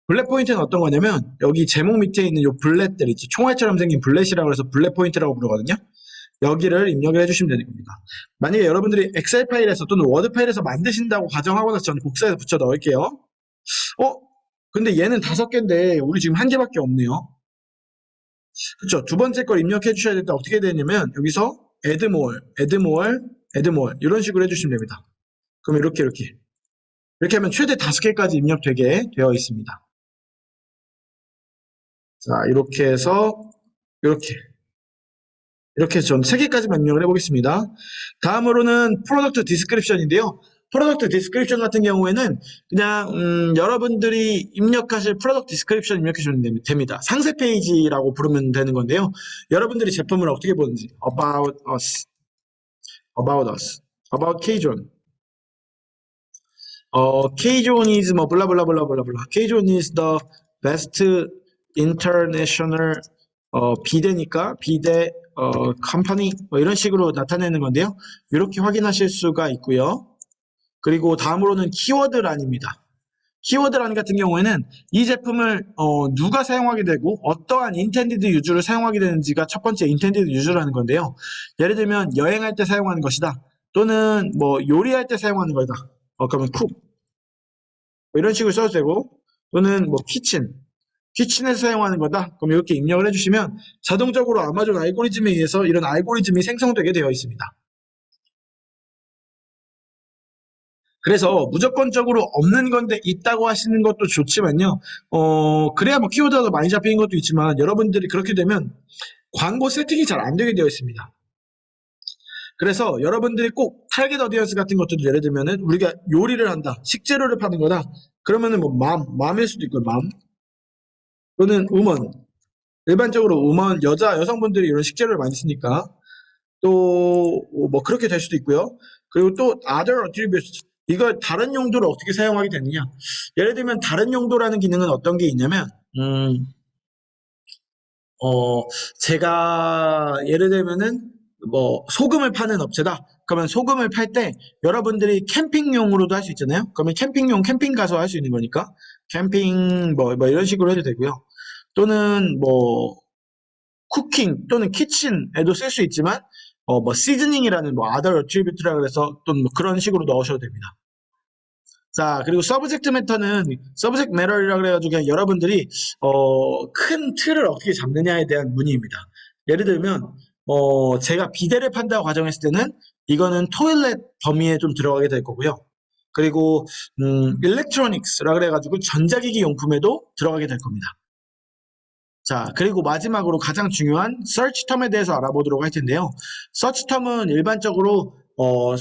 블렛 포인트는 어떤 거냐면 여기 제목 밑에 있는 요 블렛들 있죠. 총알처럼 생긴 블렛이라고 해서 블렛 포인트라고 부르거든요. 여기를 입력을 해주시면 되는 겁니다. 만약에 여러분들이 엑셀 파일에서 또는 워드 파일에서 만드신다고 가정하고 나서 저는 복사해서 붙여 넣을게요. 근데 얘는 5개인데 우리 지금 1개밖에 없네요. 그렇죠. 두 번째 걸 입력해 주셔야 될 때 어떻게 되냐면 여기서 add more, add more, add more 이런 식으로 해주시면 됩니다. 그럼 이렇게 하면 최대 5개까지 입력되게 되어 있습니다. 자, 이렇게 해서 이렇게 해서 전 3개까지만 입력을 해보겠습니다. 다음으로는 프로덕트 디스크립션인데요. 프로덕트 디스크립션 같은 경우에는 그냥 여러분들이 입력하실 프로덕트 디스크립션 입력해주면 됩니다. 상세 페이지라고 부르면 되는 건데요. 여러분들이 제품을 어떻게 보는지 about us, about K존. K존 is 뭐 블라블라블라블라블라. K존 is the best international 비대니까 비대 컴퍼니 뭐 이런 식으로 나타내는 건데요. 이렇게 확인하실 수가 있고요. 그리고 다음으로는 키워드란입니다. 키워드란 같은 경우에는 이 제품을 누가 사용하게 되고 어떠한 인텐디드 유저를 사용하게 되는지가 첫 번째 인텐디드 유저라는 건데요. 예를 들면 여행할 때 사용하는 것이다. 또는 뭐 요리할 때 사용하는 거다. 그러면 쿡 뭐 이런 식으로 써도 되고 또는 뭐 키친에서 사용하는 거다. 그럼 이렇게 입력을 해주시면 자동적으로 아마존 알고리즘에 의해서 이런 알고리즘이 생성되게 되어 있습니다. 그래서 무조건적으로 없는 건데 있다고 하시는 것도 좋지만요. 그래야 뭐 키워드가 많이 잡히는 것도 있지만 여러분들이 그렇게 되면 광고 세팅이 잘 안 되게 되어 있습니다. 그래서 여러분들이 꼭 타겟 어디언스 같은 것들도 예를 들면은 우리가 요리를 한다, 식재료를 파는 거다. 그러면은 뭐 맘일 수도 있고요, 맘. 또는 우먼. 일반적으로 우먼 여성분들이 이런 식재료를 많이 쓰니까 또 뭐 그렇게 될 수도 있고요. 그리고 또 other attributes 이걸 다른 용도로 어떻게 사용하게 되느냐. 예를 들면 다른 용도라는 기능은 어떤 게 있냐면 제가 예를 들면은 뭐 소금을 파는 업체다. 그러면 소금을 팔 때 여러분들이 캠핑용으로도 할 수 있잖아요. 그러면 캠핑용 캠핑 가서 할 수 있는 거니까 캠핑 뭐 이런 식으로 해도 되고요. 또는 뭐 쿠킹 또는 키친에도 쓸 수 있지만 뭐 시즈닝이라는 뭐 other attribute라고 해서 또는 뭐 그런 식으로 넣으셔도 됩니다. 자, 그리고 서브젝트 매터는 서브젝트 매터라고 해가지고 그냥 여러분들이 큰 틀을 어떻게 잡느냐에 대한 문의입니다. 예를 들면 제가 비데를 판다고 가정했을 때는 이거는 토일렛 범위에 좀 들어가게 될 거고요. 그리고 일렉트로닉스라고 그래가지고 전자기기 용품에도 들어가게 될 겁니다. 자, 그리고 마지막으로 가장 중요한 search term에 대해서 알아보도록 할 텐데요. search term은 일반적으로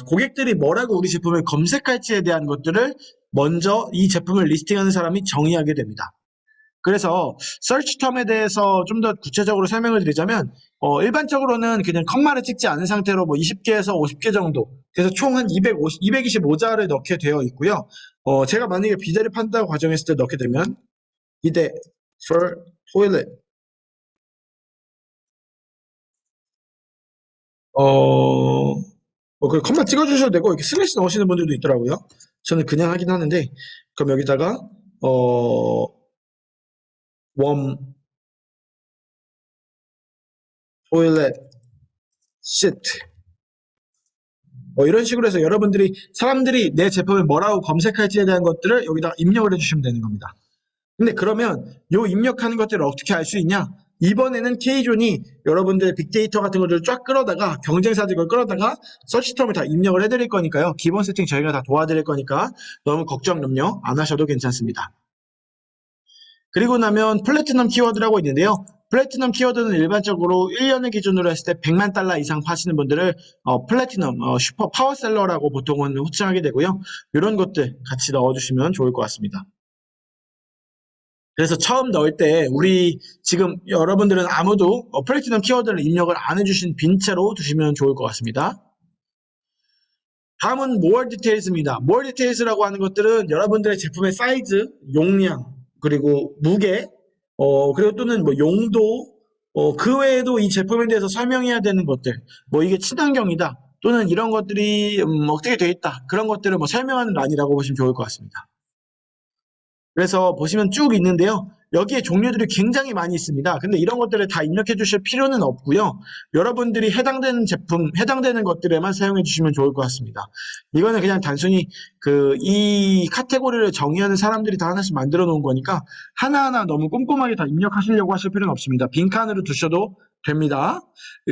고객들이 뭐라고 우리 제품을 검색할지에 대한 것들을 먼저 이 제품을 리스팅하는 사람이 정의하게 됩니다. 그래서 search term에 대해서 좀 더 구체적으로 설명을 드리자면 일반적으로는 그냥 컴마를 찍지 않은 상태로 뭐 20개에서 50개 정도 그래서 총 한 225자를 넣게 되어 있고요. 제가 만약에 비데를 판다고 가정했을 때 넣게 되면 비데 for toilet 그 컴마 찍어주셔도 되고 이렇게 슬래시 넣으시는 분들도 있더라고요. 저는 그냥 하긴 하는데 그럼 여기다가 웜 토일렛 시트 이런 식으로 해서 여러분들이 사람들이 내 제품을 뭐라고 검색할지에 대한 것들을 여기다가 입력을 해주시면 되는 겁니다. 근데 그러면 요 입력하는 것들을 어떻게 알 수 있냐? 이번에는 K존이 여러분들의 빅데이터 같은 것들을 쫙 끌어다가 경쟁사들 걸 끌어다가 서치텀을 다 입력을 해드릴 거니까요. 기본 세팅 저희가 다 도와드릴 거니까 너무 걱정 염려 안 하셔도 괜찮습니다. 그리고 나면 플래티넘 키워드라고 있는데요. 플래티넘 키워드는 일반적으로 1년을 기준으로 했을 때 100만 달러 이상 파시는 분들을 플래티넘 슈퍼 파워셀러라고 보통은 호칭하게 되고요. 이런 것들 같이 넣어주시면 좋을 것 같습니다. 그래서 처음 넣을 때 우리 지금 여러분들은 아무도 플래티넘 키워드를 입력을 안 해주신 빈 채로 두시면 좋을 것 같습니다. 다음은 more details입니다. more details라고 하는 것들은 여러분들의 제품의 사이즈, 용량, 그리고 무게, 그리고 또는 뭐 용도, 그 외에도 이 제품에 대해서 설명해야 되는 것들, 뭐 이게 친환경이다, 또는 이런 것들이 어떻게 돼 있다. 그런 것들을 뭐 설명하는 란이라고 보시면 좋을 것 같습니다. 그래서 보시면 쭉 있는데요. 여기에 종류들이 굉장히 많이 있습니다. 근데 이런 것들을 다 입력해 주실 필요는 없고요. 여러분들이 해당되는 제품, 해당되는 것들에만 사용해 주시면 좋을 것 같습니다. 이거는 그냥 단순히 이 카테고리를 정의하는 사람들이 다 하나씩 만들어 놓은 거니까 하나하나 너무 꼼꼼하게 다 입력하시려고 하실 필요는 없습니다. 빈칸으로 두셔도 됩니다.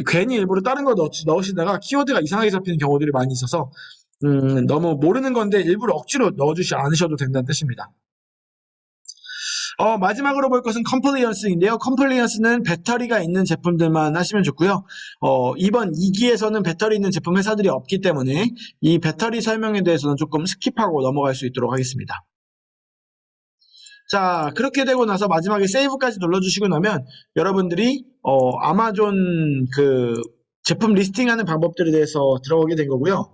괜히 일부러 다른 거 넣으시다가 키워드가 이상하게 잡히는 경우들이 많이 있어서 너무 모르는 건데 일부러 억지로 넣어주지 않으셔도 된다는 뜻입니다. 마지막으로 볼 것은 컴플리언스인데요. 컴플리언스는 배터리가 있는 제품들만 하시면 좋고요. 이번 2기에서는 배터리 있는 제품 회사들이 없기 때문에 이 배터리 설명에 대해서는 조금 스킵하고 넘어갈 수 있도록 하겠습니다. 자, 그렇게 되고 나서 마지막에 세이브까지 눌러주시고 나면 여러분들이 아마존 제품 리스팅하는 방법들에 대해서 들어오게 된 거고요.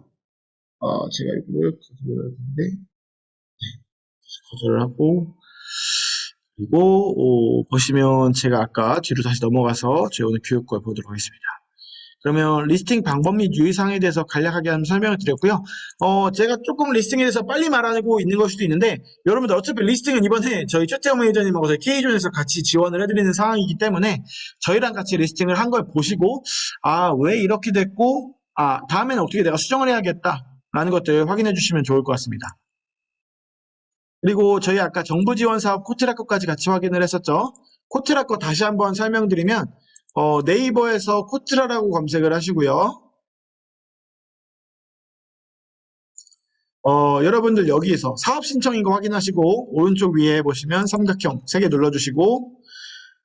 제가 이걸 거절을 했는데 거절을 하고 그리고 보시면 제가 아까 뒤로 다시 넘어가서 저희 오늘 교육과 보도록 하겠습니다. 그러면 리스팅 방법 및 유의사항에 대해서 간략하게 한번 설명을 드렸고요. 제가 조금 리스팅에 대해서 빨리 말하고 있는 걸 수도 있는데 여러분들 어차피 리스팅은 이번에 저희 최태호 매니저님하고 저희 K존에서 같이 지원을 해드리는 상황이기 때문에 저희랑 같이 리스팅을 한 걸 보시고 왜 이렇게 됐고 다음에는 어떻게 내가 수정을 해야겠다라는 것들 확인해 주시면 좋을 것 같습니다. 그리고 저희 아까 정부 지원 사업 코트라 거까지 같이 확인을 했었죠. 코트라 거 다시 한번 설명드리면 네이버에서 코트라라고 검색을 하시고요. 여러분들 여기에서 사업 신청인 거 확인하시고 오른쪽 위에 보시면 삼각형 3개 눌러주시고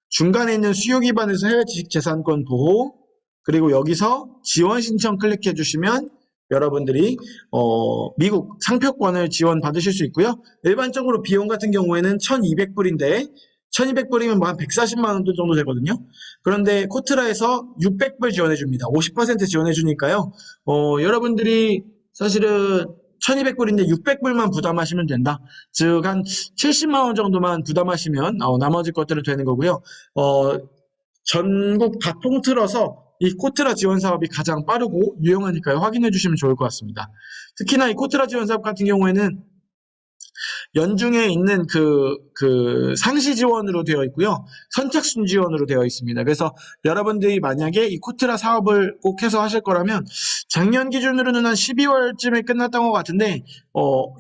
중간에 있는 수요 기반에서 해외 지식 재산권 보호 그리고 여기서 지원 신청 클릭해 주시면 여러분들이 미국 상표권을 지원 받으실 수 있고요. 일반적으로 비용 같은 경우에는 1,200불인데 1,200불이면 뭐 한 140만 원 정도 되거든요. 그런데 코트라에서 600불 지원해 줍니다. 50% 지원해 주니까요. 여러분들이 사실은 1,200불인데 600불만 부담하시면 된다. 즉 한 70만 원 정도만 부담하시면 나머지 것들은 되는 거고요. 전국 다 통틀어서 이 코트라 지원 사업이 가장 빠르고 유용하니까요. 확인해 주시면 좋을 것 같습니다. 특히나 이 코트라 지원 사업 같은 경우에는 연중에 있는 상시 지원으로 되어 있고요. 선착순 지원으로 되어 있습니다. 그래서 여러분들이 만약에 이 코트라 사업을 꼭 해서 하실 거라면 작년 기준으로는 한 12월쯤에 끝났던 것 같은데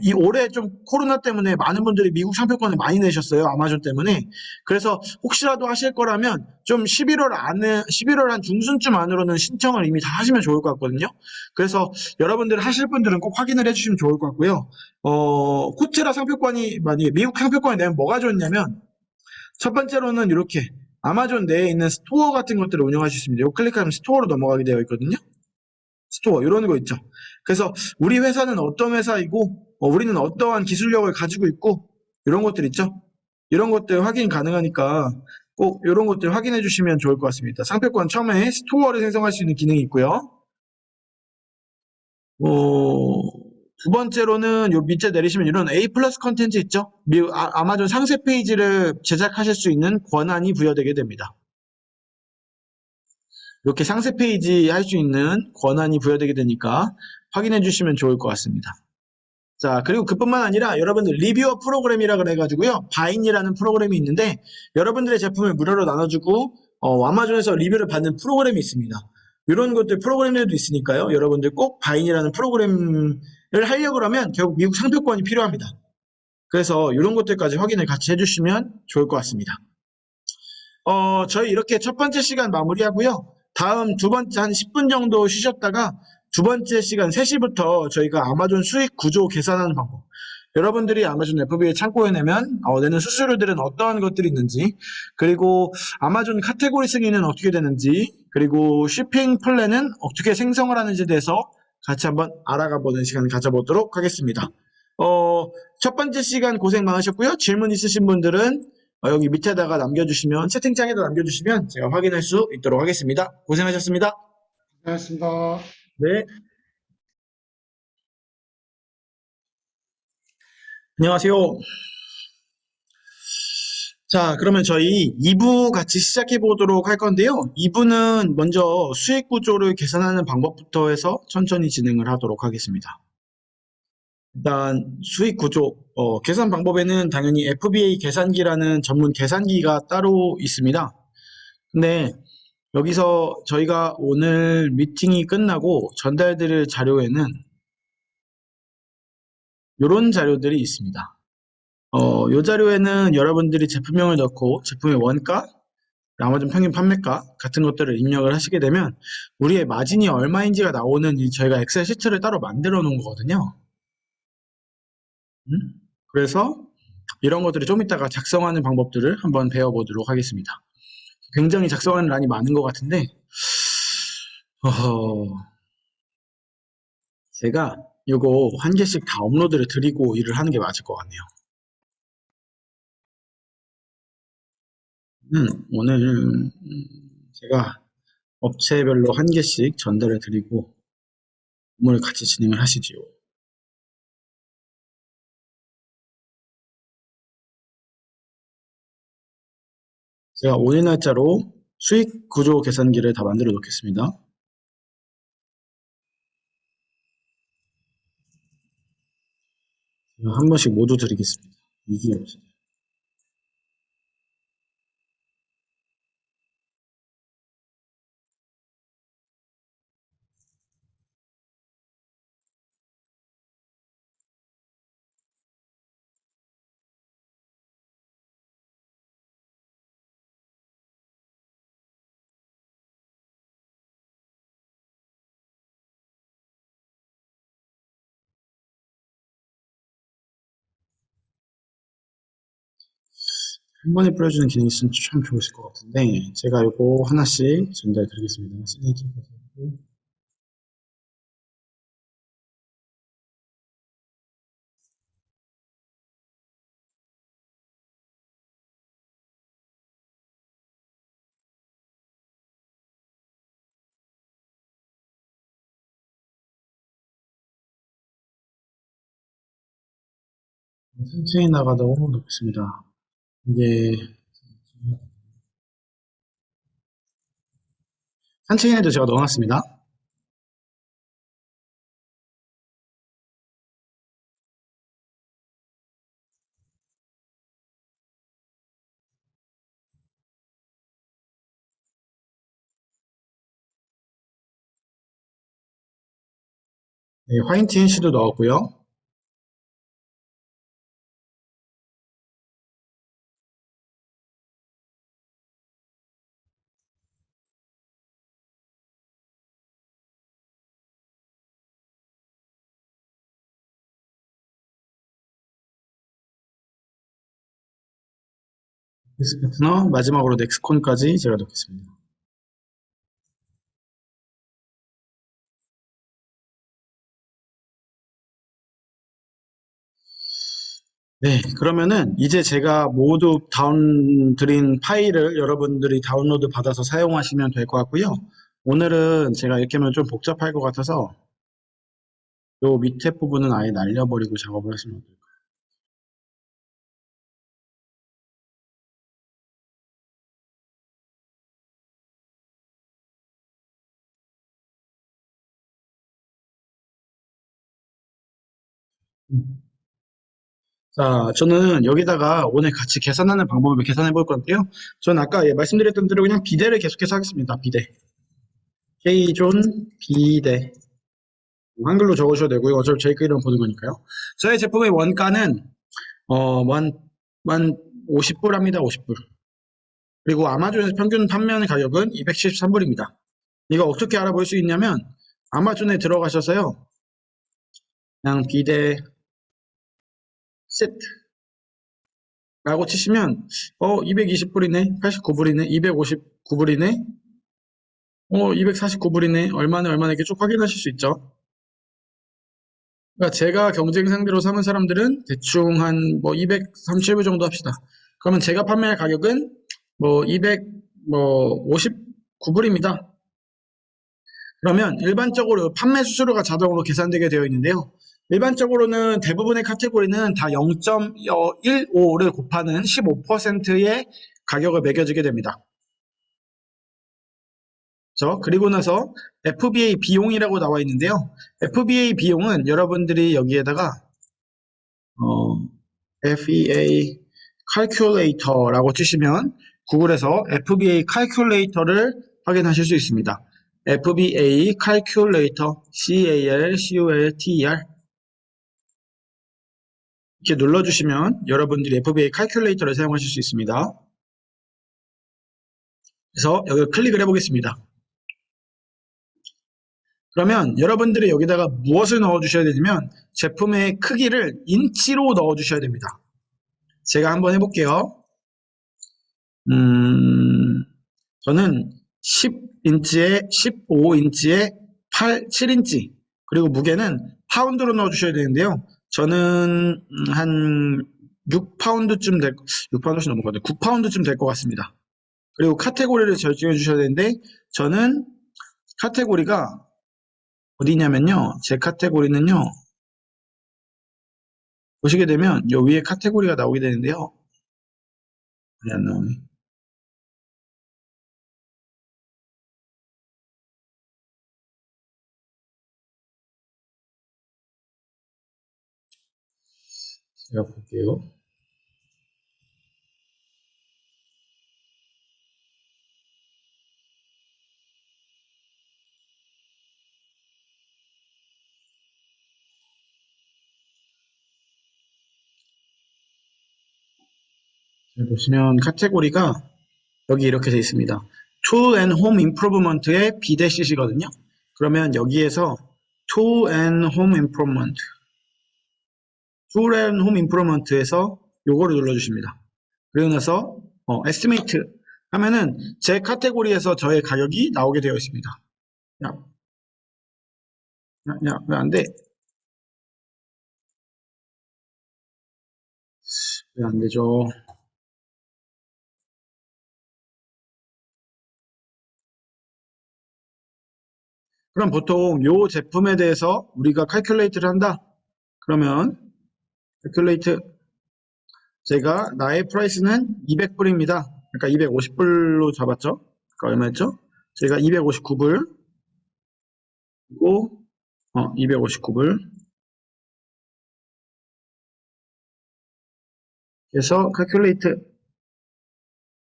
이 올해 좀 코로나 때문에 많은 분들이 미국 상표권을 많이 내셨어요. 아마존 때문에. 그래서 혹시라도 하실 거라면 좀 11월 한 중순쯤 안으로는 신청을 이미 다 하시면 좋을 것 같거든요. 그래서 여러분들 하실 분들은 꼭 확인을 해주시면 좋을 것 같고요. 코트라 상표권이 만약에 미국 상표권이 내면 뭐가 좋냐면 첫 번째로는 이렇게 아마존 내에 있는 스토어 같은 것들을 운영할 수 있습니다. 이거 클릭하면 스토어로 넘어가게 되어 있거든요. 스토어 이런 거 있죠. 그래서 우리 회사는 어떤 회사이고 우리는 어떠한 기술력을 가지고 있고 이런 것들 있죠. 이런 것들 확인 가능하니까 꼭 이런 것들 확인해 주시면 좋을 것 같습니다. 상표권 처음에 스토어를 생성할 수 있는 기능이 있고요. 두 번째로는 요 밑에 내리시면 이런 A 플러스 컨텐츠 있죠? 아마존 상세 페이지를 제작하실 수 있는 권한이 부여되게 됩니다. 이렇게 상세 페이지 할 수 있는 권한이 부여되게 되니까 확인해 주시면 좋을 것 같습니다. 자, 그리고 그뿐만 아니라 여러분들 리뷰어 프로그램이라 그래가지고요. 바인이라는 프로그램이 있는데 여러분들의 제품을 무료로 나눠주고 아마존에서 리뷰를 받는 프로그램이 있습니다. 이런 것들 프로그램들도 있으니까요. 여러분들 꼭 바인이라는 프로그램을 하려고 하면 결국 미국 상표권이 필요합니다. 그래서 이런 것들까지 확인을 같이 해주시면 좋을 것 같습니다. 저희 이렇게 첫 번째 시간 마무리하고요. 다음 두 번째 한 10분 정도 쉬셨다가 두 번째 시간 3시부터 저희가 아마존 수익 구조 계산하는 방법. 여러분들이 아마존 FBA 창고에 내면 내는 수수료들은 어떠한 것들이 있는지, 그리고 아마존 카테고리 승인은 어떻게 되는지, 그리고 쇼핑 플랜은 어떻게 생성을 하는지에 대해서 같이 한번 알아가 보는 시간을 가져보도록 하겠습니다. 첫 번째 시간 고생 많으셨고요. 질문 있으신 분들은 여기 밑에다가 남겨주시면, 채팅창에다 남겨주시면 제가 확인할 수 있도록 하겠습니다. 고생하셨습니다. 고생하셨습니다. 네. 안녕하세요. 자, 그러면 저희 2부 같이 시작해 보도록 할 건데요. 2부는 먼저 수익 구조를 계산하는 방법부터 해서 천천히 진행을 하도록 하겠습니다. 일단 수익 구조, 계산 방법에는 당연히 FBA 계산기라는 전문 계산기가 따로 있습니다. 근데 여기서 저희가 오늘 미팅이 끝나고 전달드릴 자료에는 이런 자료들이 있습니다. 이 자료에는 여러분들이 제품명을 넣고 제품의 원가, 아마존 평균 판매가 같은 것들을 입력을 하시게 되면 우리의 마진이 얼마인지가 나오는 저희가 엑셀 시트를 따로 만들어 놓은 거거든요. 그래서 이런 것들을 좀 이따가 작성하는 방법들을 한번 배워보도록 하겠습니다. 굉장히 작성하는 란이 많은 것 같은데 제가 이거 한 개씩 다 업로드를 드리고 일을 하는 게 맞을 것 같네요. 오늘 제가 업체별로 한 개씩 전달을 드리고 업무를 같이 진행을 하시지요. 제가 오늘 날짜로 수익 구조 계산기를 다 만들어 놓겠습니다. 제가 한 번씩 모두 드리겠습니다. 이게 없어요. 한 번에 뿌려주는 기능이 있으면 참 좋으실 것 같은데 제가 이거 하나씩 전달 드리겠습니다. 시네이처 계산기. 산책에 나가도 놓겠습니다. 이게 산책에도 제가 넣어놨습니다. 네, 화이트 인시도 넣었고요. 엑스 파트너 마지막으로 넥스콘까지 제가 넣겠습니다. 네, 그러면은 이제 제가 모두 드린 파일을 여러분들이 다운로드 받아서 사용하시면 될 것 같고요. 오늘은 제가 이렇게 하면 좀 복잡할 것 같아서 요 밑에 부분은 아예 날려버리고 작업을 하시면 돼요. 자, 저는 여기다가 오늘 같이 계산하는 방법을 계산해 볼 건데요. 저는 아까 말씀드렸던 대로 그냥 비대를 계속해서 하겠습니다. 비대. K존 비대. 한글로 적으셔도 되고요. 어차피 제 이름 보는 거니까요. 저의 제품의 원가는 만 50불 합니다. 50불. 그리고 아마존에서 평균 판매하는 가격은 273불입니다. 이거 어떻게 알아볼 수 있냐면 아마존에 들어가셔서요. 그냥 비대 세트라고 치시면 220불이네, 89불이네, 259불이네, 249불이네, 얼마네 얼마네 이렇게 쭉 확인하실 수 있죠. 그러니까 제가 경쟁 상대로 사는 사람들은 대충 한 뭐 237불 정도 합시다. 그러면 제가 판매할 가격은 뭐 259불입니다. 그러면 일반적으로 판매 수수료가 자동으로 계산되게 되어 있는데요. 일반적으로는 대부분의 카테고리는 다 0.15를 곱하는 15%의 가격을 매겨지게 됩니다. 그리고 나서 FBA 비용이라고 나와 있는데요. FBA 비용은 여러분들이 여기에다가 FEA calculator라고 치시면 구글에서 FBA calculator를 확인하실 수 있습니다. FBA calculator, CALCULTER 이렇게 눌러주시면 여러분들이 FBA calculator를 사용하실 수 있습니다. 그래서 여기 클릭을 해보겠습니다. 그러면 여러분들이 여기다가 무엇을 넣어주셔야 되냐면 제품의 크기를 인치로 넣어주셔야 됩니다. 제가 한번 해볼게요. 저는 10인치에 15인치에 7인치 그리고 무게는 파운드로 넣어주셔야 되는데요. 저는 한 6파운드쯤 6파운드씩 넘은 것 같아요. 9파운드쯤 될 것 같습니다. 그리고 카테고리를 결정해 주셔야 되는데 저는 카테고리가 어디냐면요. 제 카테고리는요. 보시게 되면 요 위에 카테고리가 나오게 되는데요. 왜 안 나오네. 제가 볼게요. 보시면 카테고리가 여기 이렇게 되어 있습니다. Tool and Home Improvement의 B-C거든요. 그러면 여기에서 Tool and Home Improvement, Tool and Home Improvement에서 요거를 눌러주십니다. 그리고 나서 Estimate 하면은 제 카테고리에서 저의 가격이 나오게 되어 있습니다. 왜 안 돼? 왜 안 되죠? 그럼 보통 요 제품에 대해서 우리가 칼큘레이트를 한다. 그러면 칼큘레이트 제가 나의 프라이스는 200불입니다. 그러니까 250불로 잡았죠. 그러니까 얼마였죠? 제가 259불 그리고 259불 그래서 칼큘레이트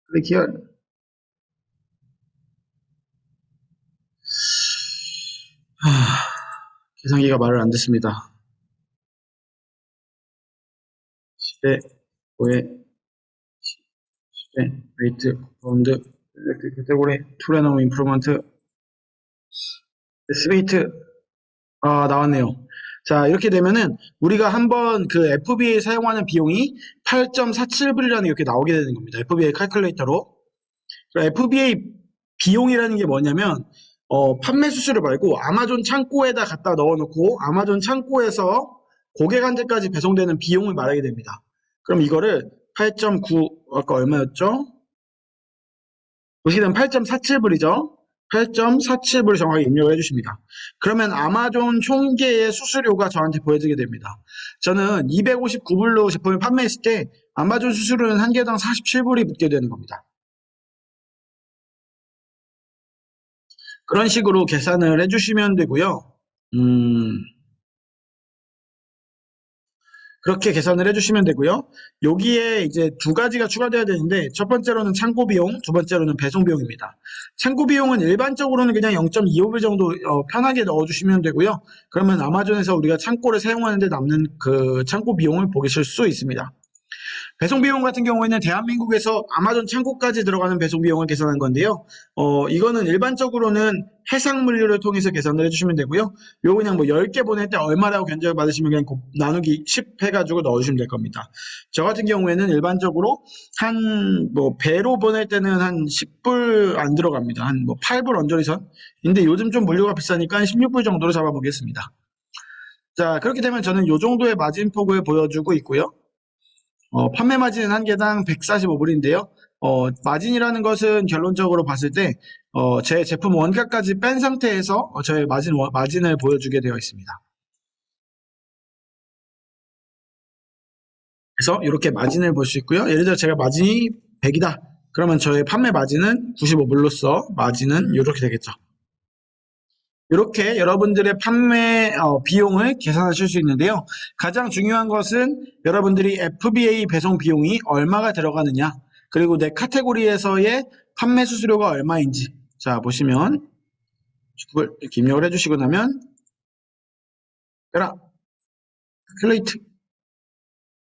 클릭 here. 계산기가 말을 안 듣습니다. 10에 5에 10에 웨이트 바운드 카테고리 투레노 임프루먼트 스웨이트 나왔네요. 자, 이렇게 되면은 우리가 한번 그 FBA 사용하는 비용이 8.47불이라는 게 이렇게 나오게 되는 겁니다. FBA 칼큘레이터로. FBA 비용이라는 게 뭐냐면 판매 수수료 말고 아마존 창고에다 갖다 넣어놓고 아마존 창고에서 고객한테까지 배송되는 비용을 말하게 됩니다. 그럼 이거를 8.9 아까 얼마였죠? 보시면 8.47불이죠. 8.47불 정확히 입력을 해주십니다. 그러면 아마존 총계의 수수료가 저한테 보여지게 됩니다. 저는 259불로 제품을 판매했을 때 아마존 수수료는 한 개당 47불이 붙게 되는 겁니다. 그런 식으로 계산을 해주시면 되고요. 그렇게 계산을 해주시면 되고요. 여기에 이제 두 가지가 추가돼야 되는데 첫 번째로는 창고 비용, 두 번째로는 배송 비용입니다. 창고 비용은 일반적으로는 그냥 0.25불 정도 편하게 넣어주시면 되고요. 그러면 아마존에서 우리가 창고를 사용하는데 남는 그 창고 비용을 보실 수 있습니다. 배송 비용 같은 경우에는 대한민국에서 아마존 창고까지 들어가는 배송 비용을 계산한 건데요. 이거는 일반적으로는 해상물류를 통해서 계산을 해주시면 되고요. 요 그냥 뭐 10개 보낼 때 얼마라고 견적을 받으시면 그냥 나누기 10 해가지고 넣어주시면 될 겁니다. 저 같은 경우에는 일반적으로 뭐 배로 보낼 때는 한 10불 안 들어갑니다. 한 뭐 8불 언저리선. 근데 요즘 좀 물류가 비싸니까 한 16불 정도로 잡아보겠습니다. 자, 그렇게 되면 저는 요 정도의 마진폭을 보여주고 있고요. 판매 마진은 한 개당 145불인데요. 마진이라는 것은 결론적으로 봤을 때, 제 제품 원가까지 뺀 상태에서 저의 마진을 보여주게 되어 있습니다. 그래서 이렇게 마진을 볼 수 있고요. 예를 들어 제가 마진이 100이다. 그러면 저의 판매 마진은 95불로서 마진은 이렇게 되겠죠. 이렇게 여러분들의 판매 비용을 계산하실 수 있는데요. 가장 중요한 것은 여러분들이 FBA 배송 비용이 얼마가 들어가느냐, 그리고 내 카테고리에서의 판매 수수료가 얼마인지. 자, 보시면 그걸 이렇게 입력을 해주시고 나면 캘레이트,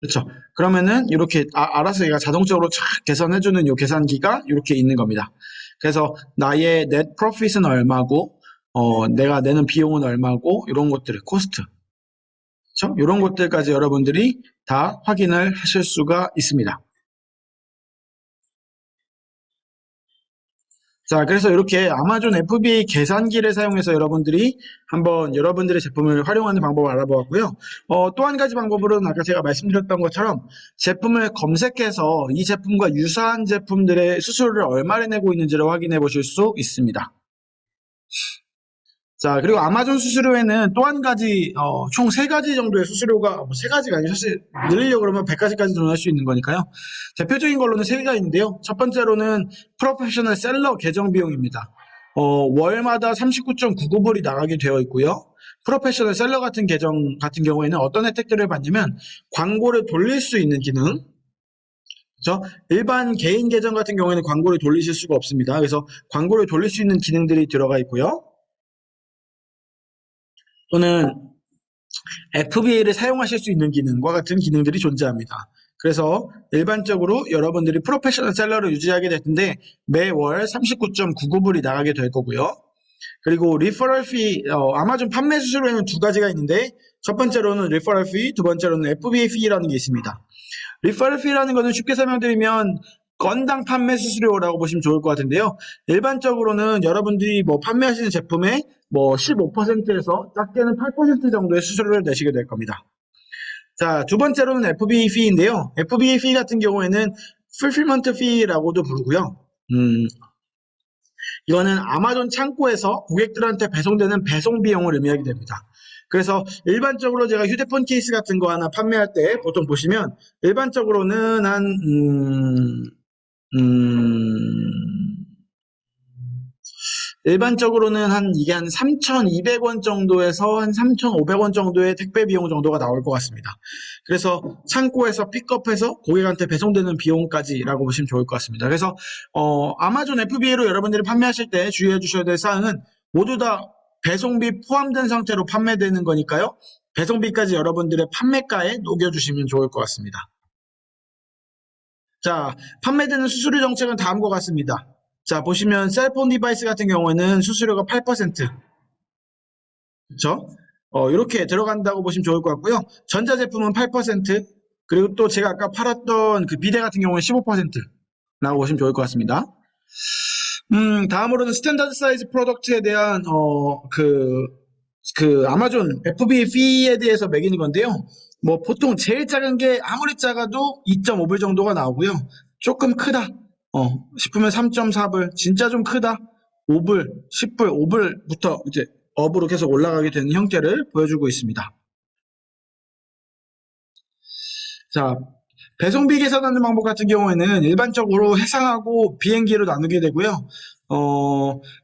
그렇죠. 그러면은 이렇게 알아서 얘가 자동적으로 쫙 계산해주는 이 계산기가 이렇게 있는 겁니다. 그래서 나의 net profit은 얼마고, 내가 내는 비용은 얼마고, 이런 것들을 코스트, 그렇죠? 이런 것들까지 여러분들이 다 확인을 하실 수가 있습니다. 자, 그래서 이렇게 아마존 FBA 계산기를 사용해서 여러분들이 한번 여러분들의 제품을 활용하는 방법을 알아보았고요. 또 한 가지 방법으로는 아까 제가 말씀드렸던 것처럼 제품을 검색해서 이 제품과 유사한 제품들의 수수료를 얼마를 내고 있는지를 확인해 보실 수 있습니다. 자, 그리고 아마존 수수료에는 또 한 가지, 총 3가지 정도의 수수료가, 뭐 3가지가 아니고 사실 늘리려고 그러면 100가지까지 늘어날 수 있는 거니까요. 대표적인 걸로는 3개가 있는데요. 첫 번째로는 프로페셔널 셀러 계정 비용입니다. 월마다 39.99불이 나가게 되어 있고요. 프로페셔널 셀러 같은 계정 같은 경우에는 어떤 혜택들을 받냐면 광고를 돌릴 수 있는 기능, 그렇죠? 일반 개인 계정 같은 경우에는 광고를 돌리실 수가 없습니다. 그래서 광고를 돌릴 수 있는 기능들이 들어가 있고요. 또는 FBA를 사용하실 수 있는 기능과 같은 기능들이 존재합니다. 그래서 일반적으로 여러분들이 프로페셔널 셀러를 유지하게 될 텐데 매월 39.99불이 나가게 될 거고요. 그리고 리퍼럴 피, 아마존 판매 수수료에는 2가지가 있는데 첫 번째로는 리퍼럴 피, 두 번째로는 FBA 피라는 게 있습니다. 리퍼럴 피라는 것은 쉽게 설명드리면 건당 판매 수수료라고 보시면 좋을 것 같은데요. 일반적으로는 여러분들이 뭐 판매하시는 제품의 뭐 15%에서 작게는 8% 정도의 수수료를 내시게 될 겁니다. 자, 두 번째로는 FBA fee인데요. FBA fee 같은 경우에는 fulfillment fee라고도 부르고요. 이거는 아마존 창고에서 고객들한테 배송되는 배송 비용을 의미하게 됩니다. 그래서 일반적으로 제가 휴대폰 케이스 같은 거 하나 판매할 때 보통 보시면 일반적으로는 이게 한 3,200원 정도에서 한 3,500원 정도의 택배 비용 정도가 나올 것 같습니다. 그래서 창고에서 픽업해서 고객한테 배송되는 비용까지라고 보시면 좋을 것 같습니다. 그래서 아마존 FBA로 여러분들이 판매하실 때 주의해 주셔야 될 사항은 모두 다 배송비 포함된 상태로 판매되는 거니까요. 배송비까지 여러분들의 판매가에 녹여주시면 좋을 것 같습니다. 자, 판매되는 수수료 정책은 다음과 같습니다. 자, 보시면 셀폰 디바이스 같은 경우에는 수수료가 8%, 그렇죠? 이렇게 들어간다고 보시면 좋을 것 같고요. 전자제품은 8%, 그리고 또 제가 아까 팔았던 그 비데 같은 경우는 15%라고 보시면 좋을 것 같습니다. 다음으로는 스탠다드 사이즈 프로덕트에 대한 아마존 FBA fee에 대해서 매기는 건데요. 뭐 보통 제일 작은 게 아무리 작아도 2.5불 정도가 나오고요. 조금 크다 싶으면 3.4불, 진짜 좀 크다 5불, 10불, 5불부터 이제 업으로 계속 올라가게 되는 형태를 보여주고 있습니다. 자, 배송비 계산하는 방법 같은 경우에는 일반적으로 해상하고 비행기로 나누게 되고요.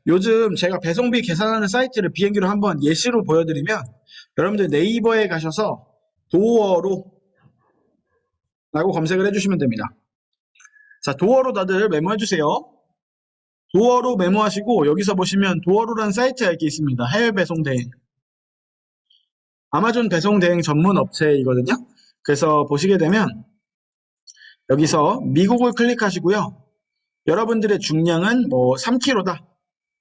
요즘 제가 배송비 계산하는 사이트를 비행기로 한번 예시로 보여드리면 여러분들 네이버에 가셔서 도어로 라고 검색을 해주시면 됩니다. 자, 도어로 다들 메모해주세요. 도어로 메모하시고 여기서 보시면 도어로라는 사이트가 이렇게 있습니다. 해외 배송 대행. 아마존 배송 대행 전문 업체이거든요. 그래서 보시게 되면 여기서 미국을 클릭하시고요. 여러분들의 중량은 뭐 3kg다.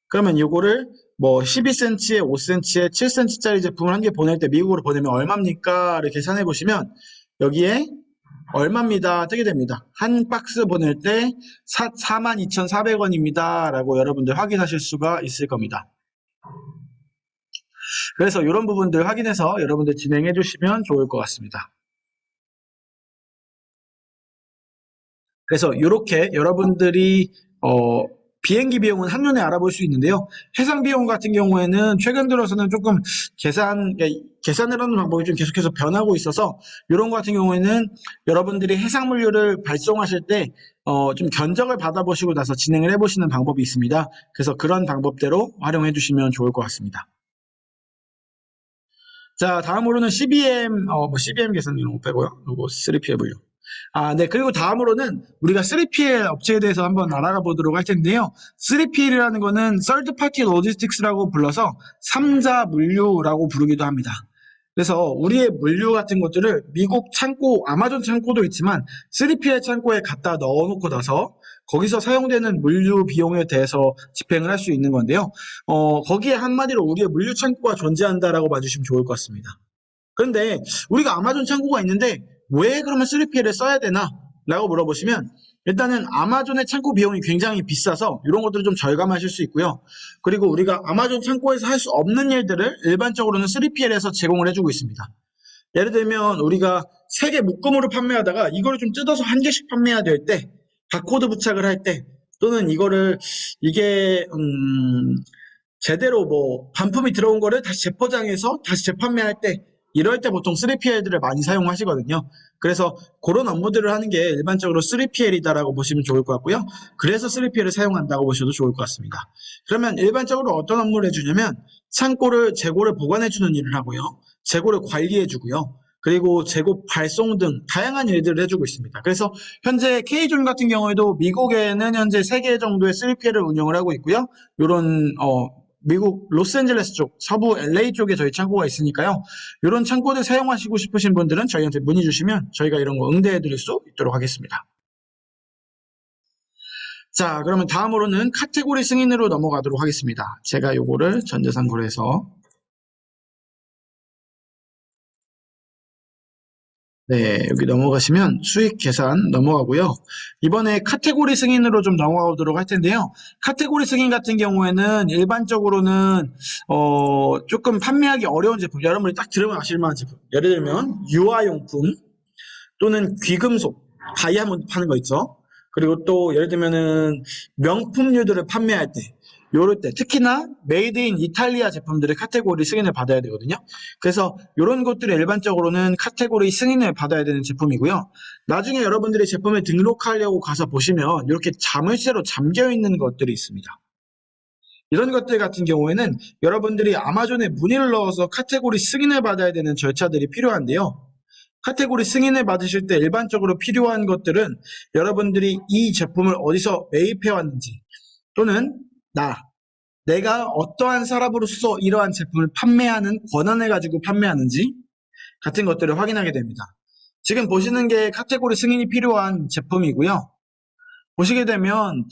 그러면 이거를 뭐 12cm에 5cm에 7cm짜리 제품을 한 개 보낼 때 미국으로 보내면 얼마입니까?를 계산해 보시면 여기에 얼마입니다 뜨게 됩니다. 한 박스 보낼 때 42,400원입니다 라고 여러분들 확인하실 수가 있을 겁니다. 그래서 이런 부분들 확인해서 여러분들 진행해 주시면 좋을 것 같습니다. 그래서 이렇게 여러분들이 비행기 비용은 한눈에 알아볼 수 있는데요. 해상 비용 같은 경우에는 최근 들어서는 조금 계산을 하는 방법이 좀 계속해서 변하고 있어서 이런 거 같은 경우에는 여러분들이 해상물류를 발송하실 때 좀 견적을 받아보시고 나서 진행을 해보시는 방법이 있습니다. 그래서 그런 방법대로 활용해 주시면 좋을 것 같습니다. 자, 다음으로는 CBM, CBM 계산 이런 거 빼고요. 요거 3PL분류. 네. 그리고 다음으로는 우리가 3PL 업체에 대해서 한번 알아가 보도록 할 텐데요. 3PL이라는 거는 Third Party Logistics라고 불러서 3자 물류라고 부르기도 합니다. 그래서 우리의 물류 같은 것들을 미국 창고, 아마존 창고도 있지만 3PL 창고에 갖다 넣어놓고 나서 거기서 사용되는 물류 비용에 대해서 집행을 할 수 있는 건데요. 거기에 한마디로 우리의 물류 창고가 존재한다라고 봐주시면 좋을 것 같습니다. 그런데 우리가 아마존 창고가 있는데 왜 그러면 3PL을 써야 되나? 라고 물어보시면 일단은 아마존의 창고 비용이 굉장히 비싸서 이런 것들을 좀 절감하실 수 있고요. 그리고 우리가 아마존 창고에서 할 수 없는 일들을 일반적으로는 3PL에서 제공을 해주고 있습니다. 예를 들면 우리가 3개 묶음으로 판매하다가 이거를 좀 뜯어서 1개씩 판매해야 될 때, 바코드 부착을 할 때, 또는 이게 제대로 반품이 들어온 거를 다시 재포장해서 다시 재판매할 때, 이럴 때 보통 3PL들을 많이 사용하시거든요. 그래서 그런 업무들을 하는 게 일반적으로 3PL이다라고 보시면 좋을 것 같고요. 그래서 3PL을 사용한다고 보셔도 좋을 것 같습니다. 그러면 일반적으로 어떤 업무를 해주냐면 재고를 보관해주는 일을 하고요. 재고를 관리해주고요. 그리고 재고 발송 등 다양한 일들을 해주고 있습니다. 그래서 현재 K존 같은 경우에도 미국에는 현재 3개 정도의 3PL을 운영을 하고 있고요. 이런 미국 로스앤젤레스 쪽, 서부 LA 쪽에 저희 창고가 있으니까요. 이런 창고들 사용하시고 싶으신 분들은 저희한테 문의 주시면 저희가 이런 거 응대해 드릴 수 있도록 하겠습니다. 자, 그러면 다음으로는 카테고리 승인으로 넘어가도록 하겠습니다. 제가 요거를 전자상고로 해서 네, 여기 넘어가시면 수익 계산 넘어가고요. 이번에 카테고리 승인으로 좀 넘어가도록 할 텐데요. 카테고리 승인 같은 경우에는 일반적으로는 조금 판매하기 어려운 제품, 여러분이 딱 들으면 아실 만한 제품. 예를 들면 유아용품 또는 귀금속, 다이아몬드 파는 거 있죠. 그리고 또 예를 들면은 명품류들을 판매할 때 요럴 때 특히나 메이드 인 이탈리아 제품들의 카테고리 승인을 받아야 되거든요. 그래서 이런 것들이 일반적으로는 카테고리 승인을 받아야 되는 제품이고요. 나중에 여러분들이 제품을 등록하려고 가서 보시면 이렇게 자물쇠로 잠겨 있는 것들이 있습니다. 이런 것들 같은 경우에는 여러분들이 아마존에 문의를 넣어서 카테고리 승인을 받아야 되는 절차들이 필요한데요. 카테고리 승인을 받으실 때 일반적으로 필요한 것들은 여러분들이 이 제품을 어디서 매입해 왔는지 또는 내가 어떠한 사람으로서 이러한 제품을 판매하는 권한을 가지고 판매하는지 같은 것들을 확인하게 됩니다. 지금 보시는 게 카테고리 승인이 필요한 제품이고요. 보시게 되면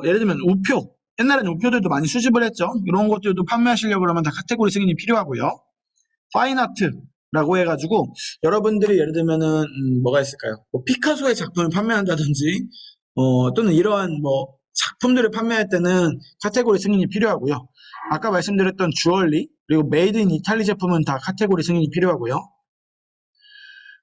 예를 들면 우표, 옛날에는 우표들도 많이 수집을 했죠. 이런 것들도 판매하시려고 그러면 다 카테고리 승인이 필요하고요. 파인아트라고 해가지고 여러분들이 예를 들면은 뭐가 있을까요? 피카소의 작품을 판매한다든지 또는 이러한 작품들을 판매할 때는 카테고리 승인이 필요하고요. 아까 말씀드렸던 주얼리 그리고 메이드 인 이탈리 제품은 다 카테고리 승인이 필요하고요.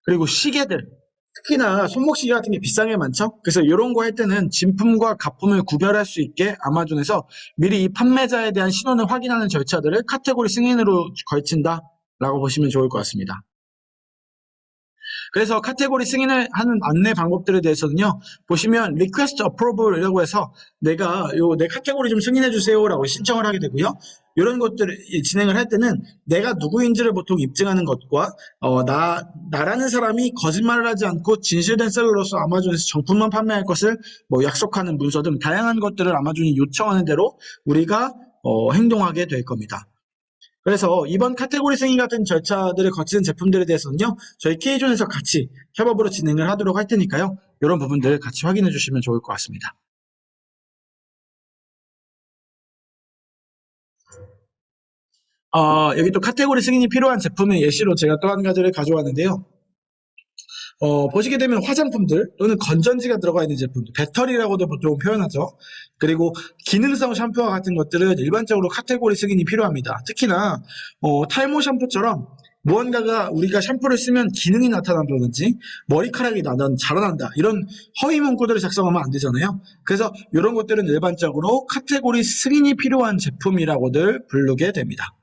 그리고 시계들 특히나 손목시계 같은 게 비싼 게 많죠. 그래서 이런 거 할 때는 진품과 가품을 구별할 수 있게 아마존에서 미리 이 판매자에 대한 신원을 확인하는 절차들을 카테고리 승인으로 걸친다 라고 보시면 좋을 것 같습니다. 그래서 카테고리 승인을 하는 안내 방법들에 대해서는요. 보시면 Request Approval이라고 해서 내가 내 카테고리 좀 승인해 주세요 라고 신청을 하게 되고요. 이런 것들을 진행을 할 때는 내가 누구인지를 보통 입증하는 것과 나라는 사람이 거짓말을 하지 않고 진실된 셀러로서 아마존에서 정품만 판매할 것을 약속하는 문서 등 다양한 것들을 아마존이 요청하는 대로 우리가 행동하게 될 겁니다. 그래서 이번 카테고리 승인 같은 절차들을 거치는 제품들에 대해서는요. 저희 K존에서 같이 협업으로 진행을 하도록 할 테니까요. 이런 부분들 같이 확인해 주시면 좋을 것 같습니다. 여기 또 카테고리 승인이 필요한 제품의 예시로 제가 또 한 가지를 가져왔는데요. 보시게 되면 화장품들 또는 건전지가 들어가 있는 제품들, 배터리라고도 보통 표현하죠. 그리고 기능성 샴푸와 같은 것들은 일반적으로 카테고리 승인이 필요합니다. 특히나 탈모 샴푸처럼 무언가가 우리가 샴푸를 쓰면 기능이 나타난다든지 머리카락이 자라난다 이런 허위 문구들을 작성하면 안 되잖아요. 그래서 이런 것들은 일반적으로 카테고리 승인이 필요한 제품이라고들 부르게 됩니다.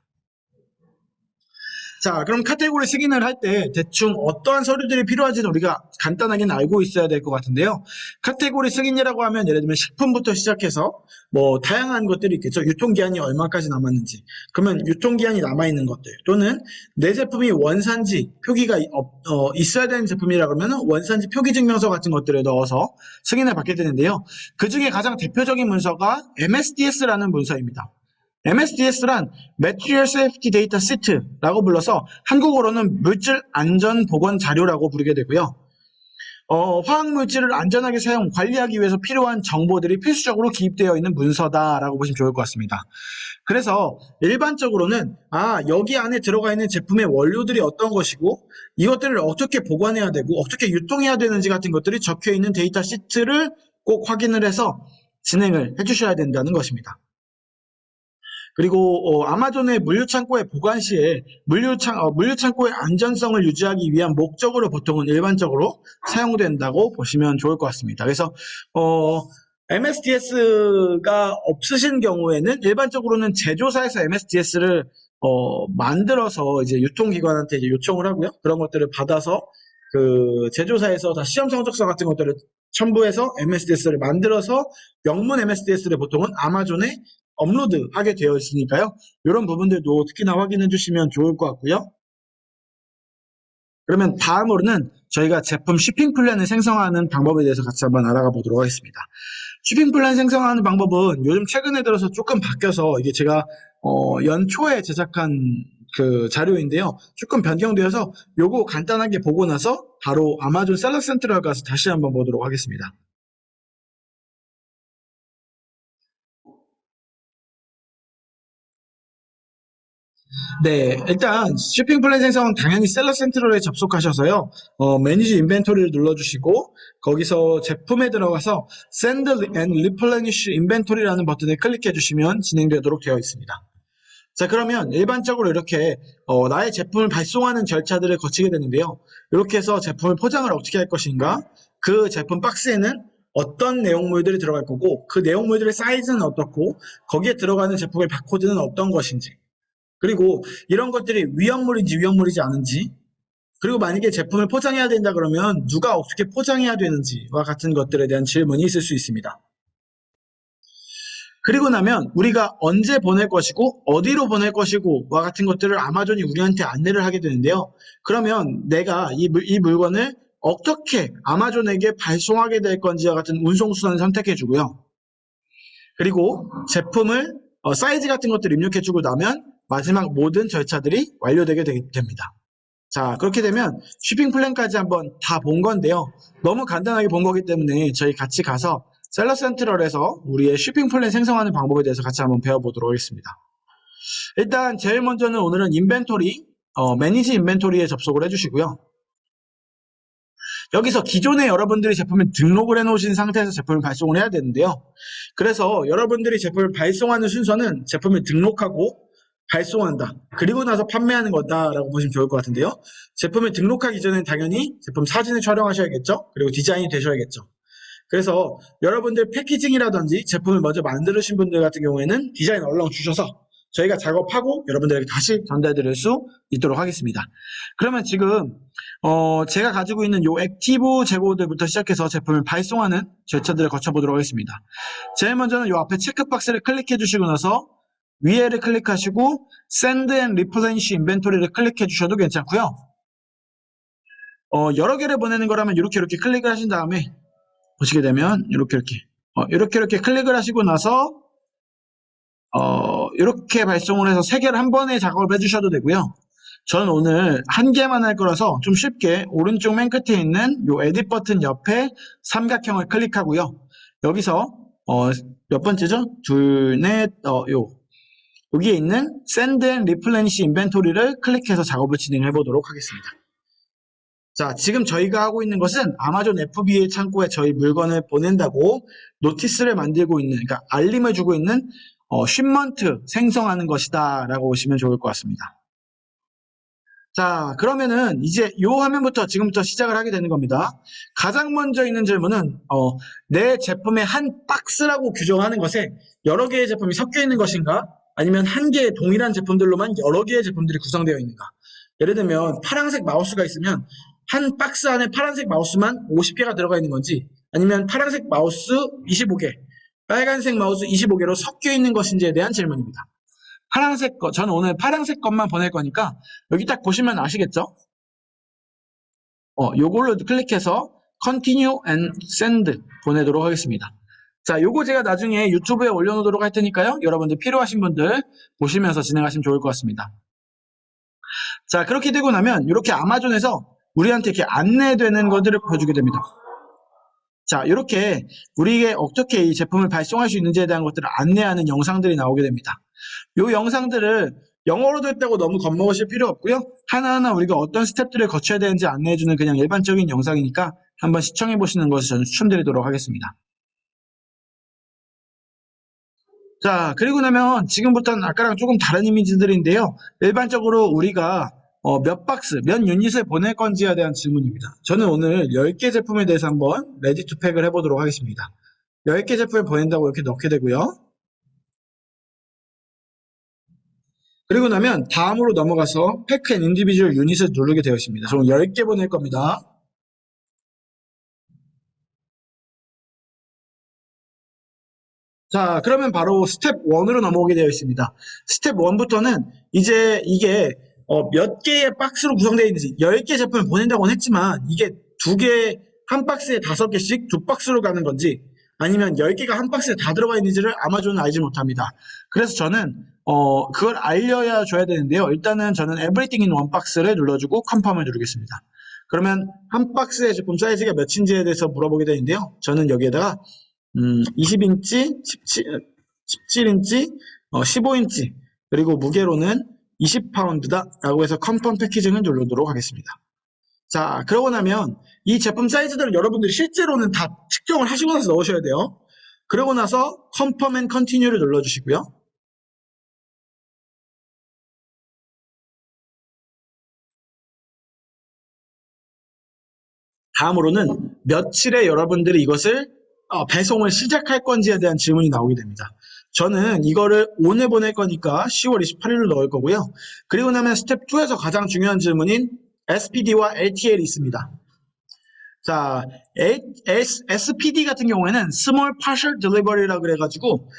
자, 그럼 카테고리 승인을 할 때 대충 어떠한 서류들이 필요한지는 우리가 간단하게는 알고 있어야 될 것 같은데요. 카테고리 승인이라고 하면 예를 들면 식품부터 시작해서 뭐 다양한 것들이 있겠죠. 유통기한이 얼마까지 남았는지. 그러면 유통기한이 남아있는 것들 또는 내 제품이 원산지 표기가 있어야 되는 제품이라 그러면 원산지 표기 증명서 같은 것들을 넣어서 승인을 받게 되는데요. 그 중에 가장 대표적인 문서가 MSDS라는 문서입니다. MSDS란 Material Safety Data Sheet라고 불러서 한국어로는 물질 안전 보건 자료라고 부르게 되고요. 화학 물질을 안전하게 사용, 관리하기 위해서 필요한 정보들이 필수적으로 기입되어 있는 문서다라고 보시면 좋을 것 같습니다. 그래서 일반적으로는 여기 안에 들어가 있는 제품의 원료들이 어떤 것이고 이것들을 어떻게 보관해야 되고 어떻게 유통해야 되는지 같은 것들이 적혀 있는 데이터 시트를 꼭 확인을 해서 진행을 해주셔야 된다는 것입니다. 그리고 아마존의 물류창고의 보관 시에 물류창고의 안전성을 유지하기 위한 목적으로 보통은 일반적으로 사용된다고 보시면 좋을 것 같습니다. 그래서 MSDS가 없으신 경우에는 일반적으로는 제조사에서 MSDS를 만들어서 이제 유통기관한테 이제 요청을 하고요. 그런 것들을 받아서 그 제조사에서 다 시험 성적서 같은 것들을 첨부해서 MSDS를 만들어서 영문 MSDS를 보통은 아마존에 업로드하게 되어 있으니까요. 이런 부분들도 특히나 확인해 주시면 좋을 것 같고요. 그러면 다음으로는 저희가 제품 쇼핑 플랜을 생성하는 방법에 대해서 같이 한번 알아가 보도록 하겠습니다. 쇼핑 플랜 생성하는 방법은 요즘 최근에 들어서 조금 바뀌어서 이게 제가 연초에 제작한 그 자료인데요. 조금 변경되어서 요거 간단하게 보고 나서 바로 아마존 셀러 센트럴 가서 다시 한번 보도록 하겠습니다. 네, 일단 쇼핑 플랜 생성은 당연히 셀러 센트럴에 접속하셔서요. 매니지 인벤토리를 눌러주시고 거기서 제품에 들어가서 Send and Replenish Inventory라는 버튼을 클릭해 주시면 진행되도록 되어 있습니다. 자, 그러면 일반적으로 이렇게 나의 제품을 발송하는 절차들을 거치게 되는데요. 이렇게 해서 제품을 포장을 어떻게 할 것인가, 그 제품 박스에는 어떤 내용물들이 들어갈 거고 그 내용물들의 사이즈는 어떻고 거기에 들어가는 제품의 바코드는 어떤 것인지, 그리고 이런 것들이 위험물이지 않은지, 그리고 만약에 제품을 포장해야 된다 그러면 누가 어떻게 포장해야 되는지와 같은 것들에 대한 질문이 있을 수 있습니다. 그리고 나면 우리가 언제 보낼 것이고 어디로 보낼 것이고와 같은 것들을 아마존이 우리한테 안내를 하게 되는데요. 그러면 내가 이 물건을 어떻게 아마존에게 발송하게 될 건지와 같은 운송수단을 선택해 주고요. 그리고 제품을 사이즈 같은 것들을 입력해 주고 나면 마지막 모든 절차들이 완료되게 됩니다. 자, 그렇게 되면 쇼핑 플랜까지 한번 다 본 건데요. 너무 간단하게 본 거기 때문에 저희 같이 가서 셀러 센트럴에서 우리의 쇼핑 플랜 생성하는 방법에 대해서 같이 한번 배워보도록 하겠습니다. 일단 제일 먼저는 오늘은 인벤토리, 매니지 인벤토리에 접속을 해주시고요. 여기서 기존에 여러분들이 제품을 등록을 해놓으신 상태에서 제품을 발송을 해야 되는데요. 그래서 여러분들이 제품을 발송하는 순서는 제품을 등록하고 발송한다, 그리고 나서 판매하는 거다라고 보시면 좋을 것 같은데요. 제품을 등록하기 전에 당연히 제품 사진을 촬영하셔야겠죠. 그리고 디자인이 되셔야겠죠. 그래서 여러분들 패키징이라든지 제품을 먼저 만드신 분들 같은 경우에는 디자인 얼렁 주셔서 저희가 작업하고 여러분들에게 다시 전달드릴 수 있도록 하겠습니다. 그러면 지금 제가 가지고 있는 요 액티브 재고들부터 시작해서 제품을 발송하는 절차들을 거쳐보도록 하겠습니다. 제일 먼저는 요 앞에 체크박스를 클릭해 주시고 나서 위에를 클릭하시고 Send and Replenish Inventory를 클릭해 주셔도 괜찮고요. 여러 개를 보내는 거라면 이렇게 클릭을 하신 다음에 보시게 되면 이렇게 클릭을 하시고 나서 이렇게 발송을 해서 3개를 한 번에 작업을 해주셔도 되고요. 저는 오늘 한 개만 할 거라서 좀 쉽게 오른쪽 맨 끝에 있는 요 에딧 버튼 옆에 삼각형을 클릭하고요. 여기서 몇 번째죠? 둘, 넷, 여기에 있는 Send and Replenish Inventory를 클릭해서 작업을 진행해 보도록 하겠습니다. 자, 지금 저희가 하고 있는 것은 아마존 FBA 창고에 저희 물건을 보낸다고 노티스를 만들고 있는, 그러니까 알림을 주고 있는 쉽먼트 생성하는 것이다 라고 보시면 좋을 것 같습니다. 자, 그러면은 이제 요 화면부터 지금부터 시작을 하게 되는 겁니다. 가장 먼저 있는 질문은 내 제품의 한 박스라고 규정하는 것에 여러 개의 제품이 섞여 있는 것인가? 아니면 한 개의 동일한 제품들로만 여러 개의 제품들이 구성되어 있는가? 예를 들면 파란색 마우스가 있으면 한 박스 안에 파란색 마우스만 50개가 들어가 있는 건지, 아니면 파란색 마우스 25개, 빨간색 마우스 25개로 섞여 있는 것인지에 대한 질문입니다. 파란색 거, 저는 오늘 파란색 것만 보낼 거니까 여기 딱 보시면 아시겠죠? 요걸로 클릭해서 Continue and Send 보내도록 하겠습니다. 자, 요거 제가 나중에 유튜브에 올려놓도록 할 테니까요. 여러분들 필요하신 분들 보시면서 진행하시면 좋을 것 같습니다. 자, 그렇게 되고 나면 이렇게 아마존에서 우리한테 이렇게 안내되는 것들을 보여주게 됩니다. 자, 이렇게 우리에게 어떻게 이 제품을 발송할 수 있는지에 대한 것들을 안내하는 영상들이 나오게 됩니다. 이 영상들을 영어로 됐다고 너무 겁먹으실 필요 없고요. 하나하나 우리가 어떤 스텝들을 거쳐야 되는지 안내해주는 그냥 일반적인 영상이니까 한번 시청해보시는 것을 저는 추천드리도록 하겠습니다. 자, 그리고 나면 지금부터는 아까랑 조금 다른 이미지들인데요. 일반적으로 우리가 몇 박스, 몇 유닛을 보낼 건지에 대한 질문입니다. 저는 오늘 10개 제품에 대해서 한번 레디 투 팩을 해보도록 하겠습니다. 10개 제품을 보낸다고 이렇게 넣게 되고요. 그리고 나면 다음으로 넘어가서 팩 앤 인디비주얼 유닛을 누르게 되어 있습니다. 저는 10개 보낼 겁니다. 자, 그러면 바로 스텝 1으로 넘어오게 되어 있습니다. 스텝 1부터는 이제 이게 몇 개의 박스로 구성되어 있는지 10개 제품을 보낸다고는 했지만 이게 한 박스에 5개씩 두 박스로 가는 건지 아니면 10개가 한 박스에 다 들어가 있는지를 아마존은 알지 못합니다. 그래서 저는 그걸 알려야 줘야 되는데요. 일단은 저는 Everything in One 박스를 눌러주고 컨펌을 누르겠습니다. 그러면 한 박스의 제품 사이즈가 몇인지에 대해서 물어보게 되는데요. 저는 여기에다가 20인치, 17인치, 15인치, 그리고 무게로는 20파운드다 라고 해서 컨펌 패키징을 누르도록 하겠습니다. 자, 그러고 나면 이 제품 사이즈들을 여러분들이 실제로는 다 측정을 하시고 나서 넣으셔야 돼요. 그러고 나서 컨펌 앤 컨티뉴를 눌러주시고요. 다음으로는 며칠에 여러분들이 이것을 배송을 시작할 건지에 대한 질문이 나오게 됩니다. 저는 이거를 오늘 보낼 거니까 10월 28일로 넣을 거고요. 그리고 나면 스텝 2에서 가장 중요한 질문인 SPD와 LTL이 있습니다. 자, SPD 같은 경우에는 Small Partial Delivery라고 그래가지고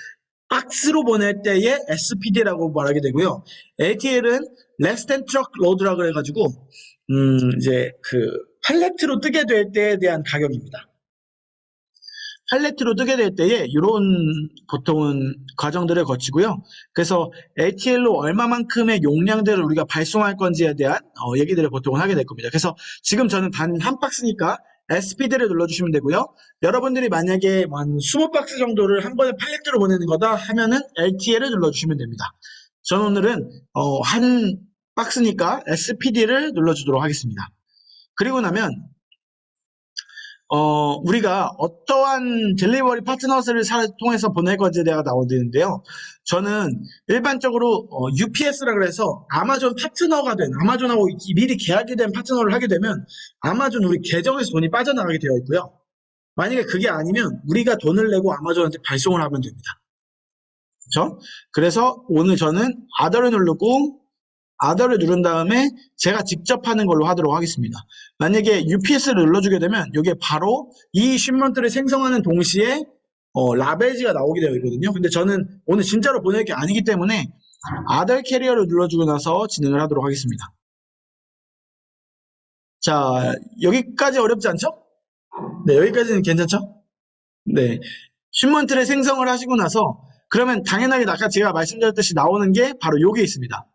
박스로 보낼 때의 SPD라고 말하게 되고요. LTL은 Less Than Truck Load라고 그래가지고 이제 팔레트로 뜨게 될 때에 대한 가격입니다. 팔레트로 뜨게 될 때에 이런 보통은 과정들을 거치고요. 그래서 LTL로 얼마만큼의 용량들을 우리가 발송할 건지에 대한 얘기들을 보통은 하게 될 겁니다. 그래서 지금 저는 단 한 박스니까 SPD를 눌러주시면 되고요. 여러분들이 만약에 한 20박스 정도를 한 번에 팔레트로 보내는 거다 하면은 LTL을 눌러주시면 됩니다. 저는 오늘은 한 박스니까 SPD를 눌러주도록 하겠습니다. 그리고 나면 우리가 어떠한 딜리버리 파트너스를 통해서 보낼 건지에 대해서 나오는데요. 저는 일반적으로 UPS라 그래서 아마존 파트너가 된, 아마존하고 미리 계약이 된 파트너를 하게 되면 아마존 우리 계정에서 돈이 빠져나가게 되어 있고요. 만약에 그게 아니면 우리가 돈을 내고 아마존한테 발송을 하면 됩니다. 그렇죠? 그래서 오늘 저는 아더를 누르고 아더를 누른 다음에 제가 직접 하는 걸로 하도록 하겠습니다. 만약에 UPS를 눌러주게 되면 이게 바로 이 쉔먼트를 생성하는 동시에 라벨지가 나오게 되어 있거든요. 근데 저는 오늘 진짜로 보낼 게 아니기 때문에 아더 캐리어를 눌러주고 나서 진행을 하도록 하겠습니다. 자, 여기까지 어렵지 않죠? 네, 여기까지는 괜찮죠? 네, 쉔먼트를 생성을 하시고 나서 그러면 당연하게 아까 제가 말씀드렸듯이 나오는 게 바로 이게 있습니다.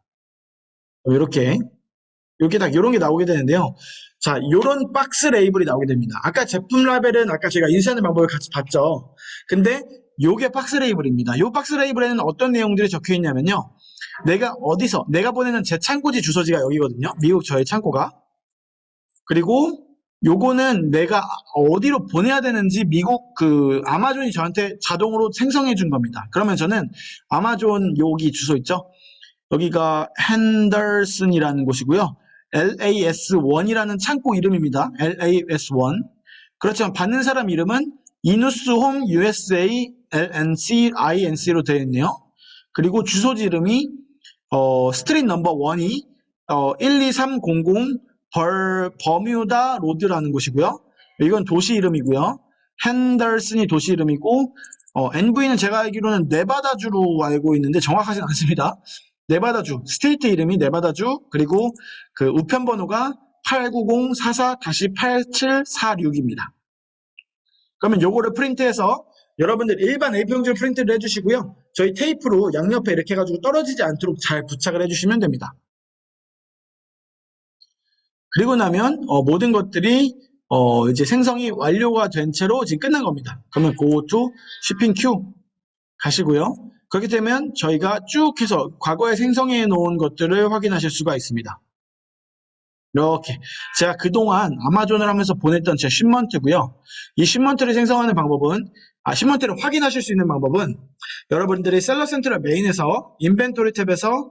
이렇게 딱 이런 게 나오게 되는데요. 자, 이런 박스 레이블이 나오게 됩니다. 아까 제품 라벨은 아까 제가 인쇄하는 방법을 같이 봤죠. 근데 요게 박스 레이블입니다. 요 박스 레이블에는 어떤 내용들이 적혀 있냐면요. 내가 보내는 제 창고지 주소지가 여기거든요. 미국 저의 창고가. 그리고 요거는 내가 어디로 보내야 되는지 미국 아마존이 저한테 자동으로 생성해 준 겁니다. 그러면 저는 아마존 여기 주소 있죠? 여기가 핸더슨이라는 곳이고요. LAS1이라는 창고 이름입니다. LAS1. 그렇지만 받는 사람 이름은 이누스홈 USA LNC INC로 되어 있네요. 그리고 주소지 이름이 스트릿 넘버 1이 12300 버뮤다 로드라는 곳이고요. 이건 도시 이름이고요. 핸더슨이 도시 이름이고 NV는 제가 알기로는 네바다주로 알고 있는데 정확하진 않습니다. 네바다주, 스테이트 이름이 네바다주, 그리고 그 우편 번호가 89044-8746입니다. 그러면 요거를 프린트해서 여러분들 일반 A4용지로 프린트를 해주시고요. 저희 테이프로 양옆에 이렇게 해가지고 떨어지지 않도록 잘 부착을 해주시면 됩니다. 그리고 나면 모든 것들이 이제 생성이 완료가 된 채로 지금 끝난 겁니다. 그러면 go to shipping queue 가시고요. 그렇게 되면 저희가 쭉 해서 과거에 생성해 놓은 것들을 확인하실 수가 있습니다. 이렇게 제가 그동안 아마존을 하면서 보냈던 제 쉽먼트고요. 이 쉽먼트를 생성하는 방법은 쉽먼트를 확인하실 수 있는 방법은 여러분들이 셀러 센트럴 메인에서 인벤토리 탭에서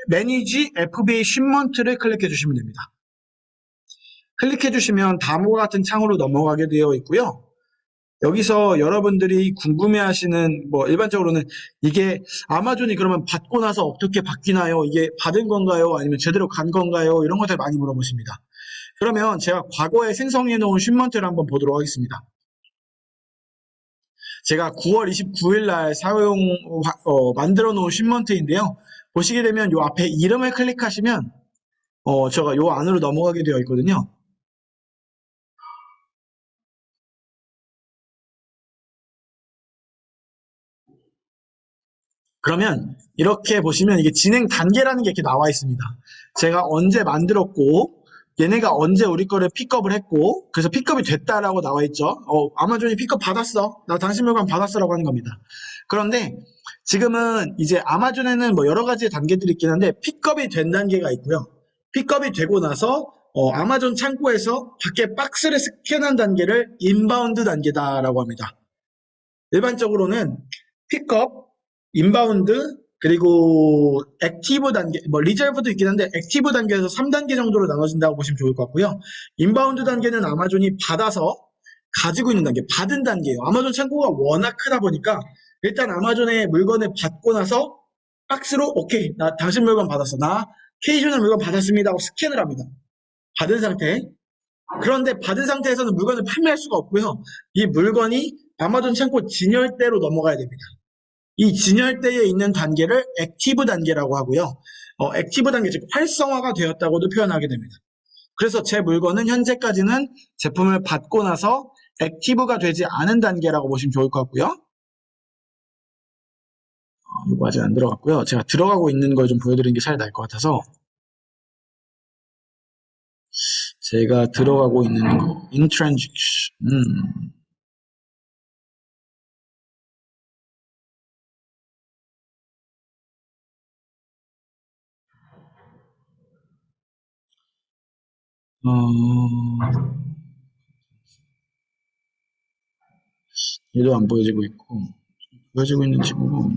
매니지 FBA 쉽먼트를 클릭해 주시면 됩니다. 클릭해 주시면 다음과 같은 창으로 넘어가게 되어 있고요. 여기서 여러분들이 궁금해하시는 일반적으로는 이게 아마존이 그러면 받고 나서 어떻게 바뀌나요? 이게 받은 건가요? 아니면 제대로 간 건가요? 이런 것들 많이 물어보십니다. 그러면 제가 과거에 생성해 놓은 쉽먼트를 한번 보도록 하겠습니다. 제가 9월 29일 날 만들어 놓은 쉽먼트인데요. 보시게 되면 요 앞에 이름을 클릭하시면 제가 요 안으로 넘어가게 되어 있거든요. 그러면 이렇게 보시면 이게 진행 단계라는 게 이렇게 나와 있습니다. 제가 언제 만들었고 얘네가 언제 우리 거를 픽업을 했고 그래서 픽업이 됐다라고 나와 있죠. 아마존이 픽업 받았어. 나 당신 물건 받았어라고 하는 겁니다. 그런데 지금은 이제 아마존에는 여러 가지 단계들이 있긴 한데 픽업이 된 단계가 있고요. 픽업이 되고 나서 아마존 창고에서 밖에 박스를 스캔한 단계를 인바운드 단계다라고 합니다. 일반적으로는 픽업, 인바운드, 그리고 액티브 단계, 리저브도 있긴 한데 액티브 단계에서 3단계 정도로 나눠진다고 보시면 좋을 것 같고요. 인바운드 단계는 아마존이 받아서 가지고 있는 단계, 받은 단계예요. 아마존 창고가 워낙 크다 보니까 일단 아마존의 물건을 받고 나서 박스로 오케이, 나 당신 물건 받았어. 나 케이셔널 물건 받았습니다 하고 스캔을 합니다. 받은 상태. 그런데 받은 상태에서는 물건을 판매할 수가 없고요. 이 물건이 아마존 창고 진열대로 넘어가야 됩니다. 이 진열대에 있는 단계를 액티브 단계라고 하고요. 액티브 단계, 즉 활성화가 되었다고도 표현하게 됩니다. 그래서 제 물건은 현재까지는 제품을 받고 나서 액티브가 되지 않은 단계라고 보시면 좋을 것 같고요. 이거 아직 안 들어갔고요. 제가 들어가고 있는 걸 좀 보여드리는 게 잘 나을 것 같아서 제가 들어가고 있는 거 intransaction 얘도 안 보여지고 있고 보여지고 있는지 보고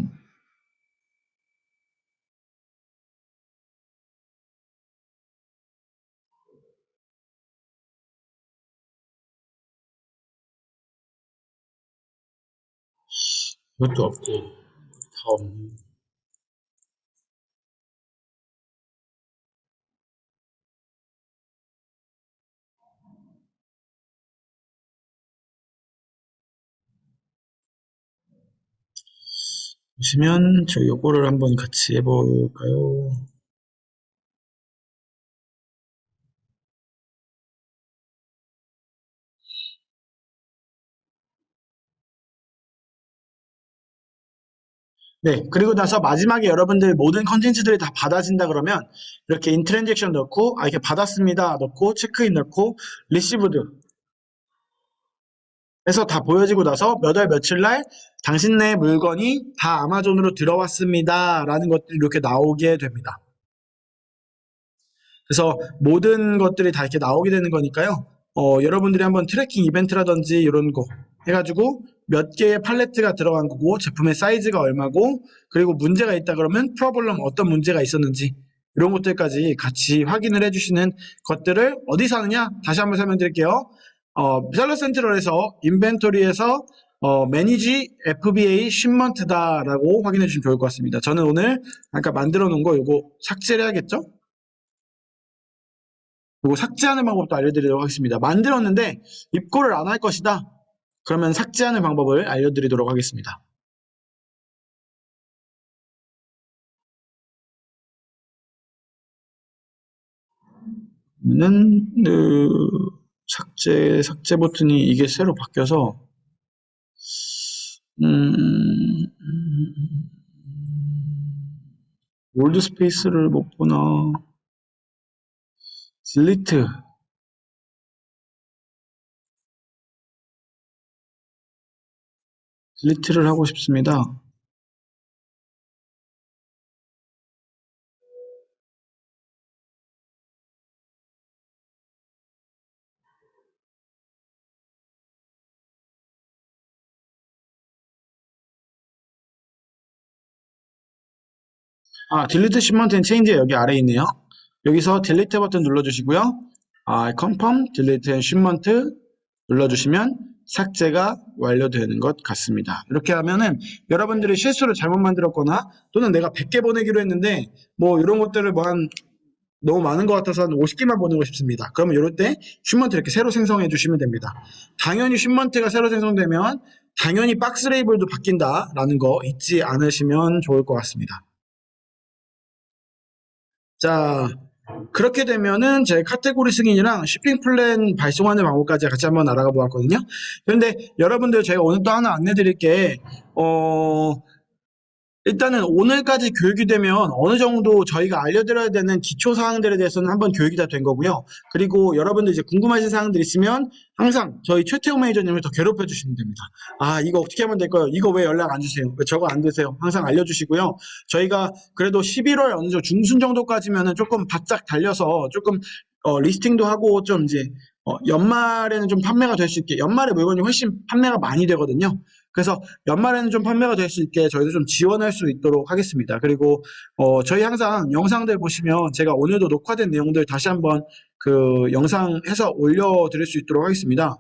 이것도 없고 다 없네. 보시면 저희 요거를 한번 같이 해볼까요? 네, 그리고 나서 마지막에 여러분들 모든 컨텐츠들이 다 받아진다 그러면 이렇게 인트랜잭션 넣고 이렇게 받았습니다 넣고 체크인 넣고 리시브드 해서 다 보여지고 나서 몇 월 며칠 날 당신네 물건이 다 아마존으로 들어왔습니다 라는 것들이 이렇게 나오게 됩니다. 그래서 모든 것들이 다 이렇게 나오게 되는 거니까요. 여러분들이 한번 트래킹 이벤트라든지 이런 거 해가지고 몇 개의 팔레트가 들어간 거고 제품의 사이즈가 얼마고 그리고 문제가 있다 그러면 프로블럼 어떤 문제가 있었는지 이런 것들까지 같이 확인을 해주시는 것들을 어디서 하느냐? 다시 한번 설명드릴게요. 셀러 센트럴에서 인벤토리에서 매니지 FBA shipment다라고 확인해 주시면 좋을 것 같습니다. 저는 오늘 아까 만들어 놓은 거 요거 삭제를 해야겠죠? 요거 삭제하는 방법도 알려드리도록 하겠습니다. 만들었는데 입고를 안 할 것이다. 그러면 삭제하는 방법을 알려드리도록 하겠습니다. 그러면은 삭제 버튼이 이게 새로 바뀌어서 올드 스페이스를 못 보나. 딜리트를 하고 싶습니다. 딜리트 shipment and change 여기 아래에 있네요. 여기서 딜리트 버튼 눌러주시고요. confirm delete and shipment 눌러주시면 삭제가 완료되는 것 같습니다. 이렇게 하면은 여러분들이 실수를 잘못 만들었거나 또는 내가 100개 보내기로 했는데 뭐 이런 것들을 너무 많은 것 같아서 한 50개만 보내고 싶습니다. 그러면 이럴 때 슈먼트 이렇게 새로 생성해 주시면 됩니다. 당연히 슈먼트가 새로 생성되면 당연히 박스 레이블도 바뀐다라는 거 잊지 않으시면 좋을 것 같습니다. 자, 그렇게 되면은 제 카테고리 승인이랑 쇼핑 플랜 발송하는 방법까지 같이 한번 알아가 보았거든요. 그런데 여러분들 제가 오늘 또 하나 안내 드릴 게 일단은 오늘까지 교육이 되면 어느 정도 저희가 알려드려야 되는 기초 사항들에 대해서는 한번 교육이 다 된 거고요. 그리고 여러분들 이제 궁금하신 사항들 있으면 항상 저희 최태호 매니저님을 더 괴롭혀 주시면 됩니다. 이거 어떻게 하면 될까요? 이거 왜 연락 안 주세요? 왜 저거 안 되세요? 항상 알려주시고요. 저희가 그래도 11월 어느 정도 중순 정도까지면은 조금 바짝 달려서 조금 리스팅도 하고 좀 이제 연말에는 좀 판매가 될 수 있게, 연말에 물건이 훨씬 판매가 많이 되거든요. 그래서 연말에는 좀 판매가 될 수 있게 저희도 좀 지원할 수 있도록 하겠습니다. 그리고 저희 항상 영상들 보시면 제가 오늘도 녹화된 내용들 다시 한번 그 영상해서 올려드릴 수 있도록 하겠습니다.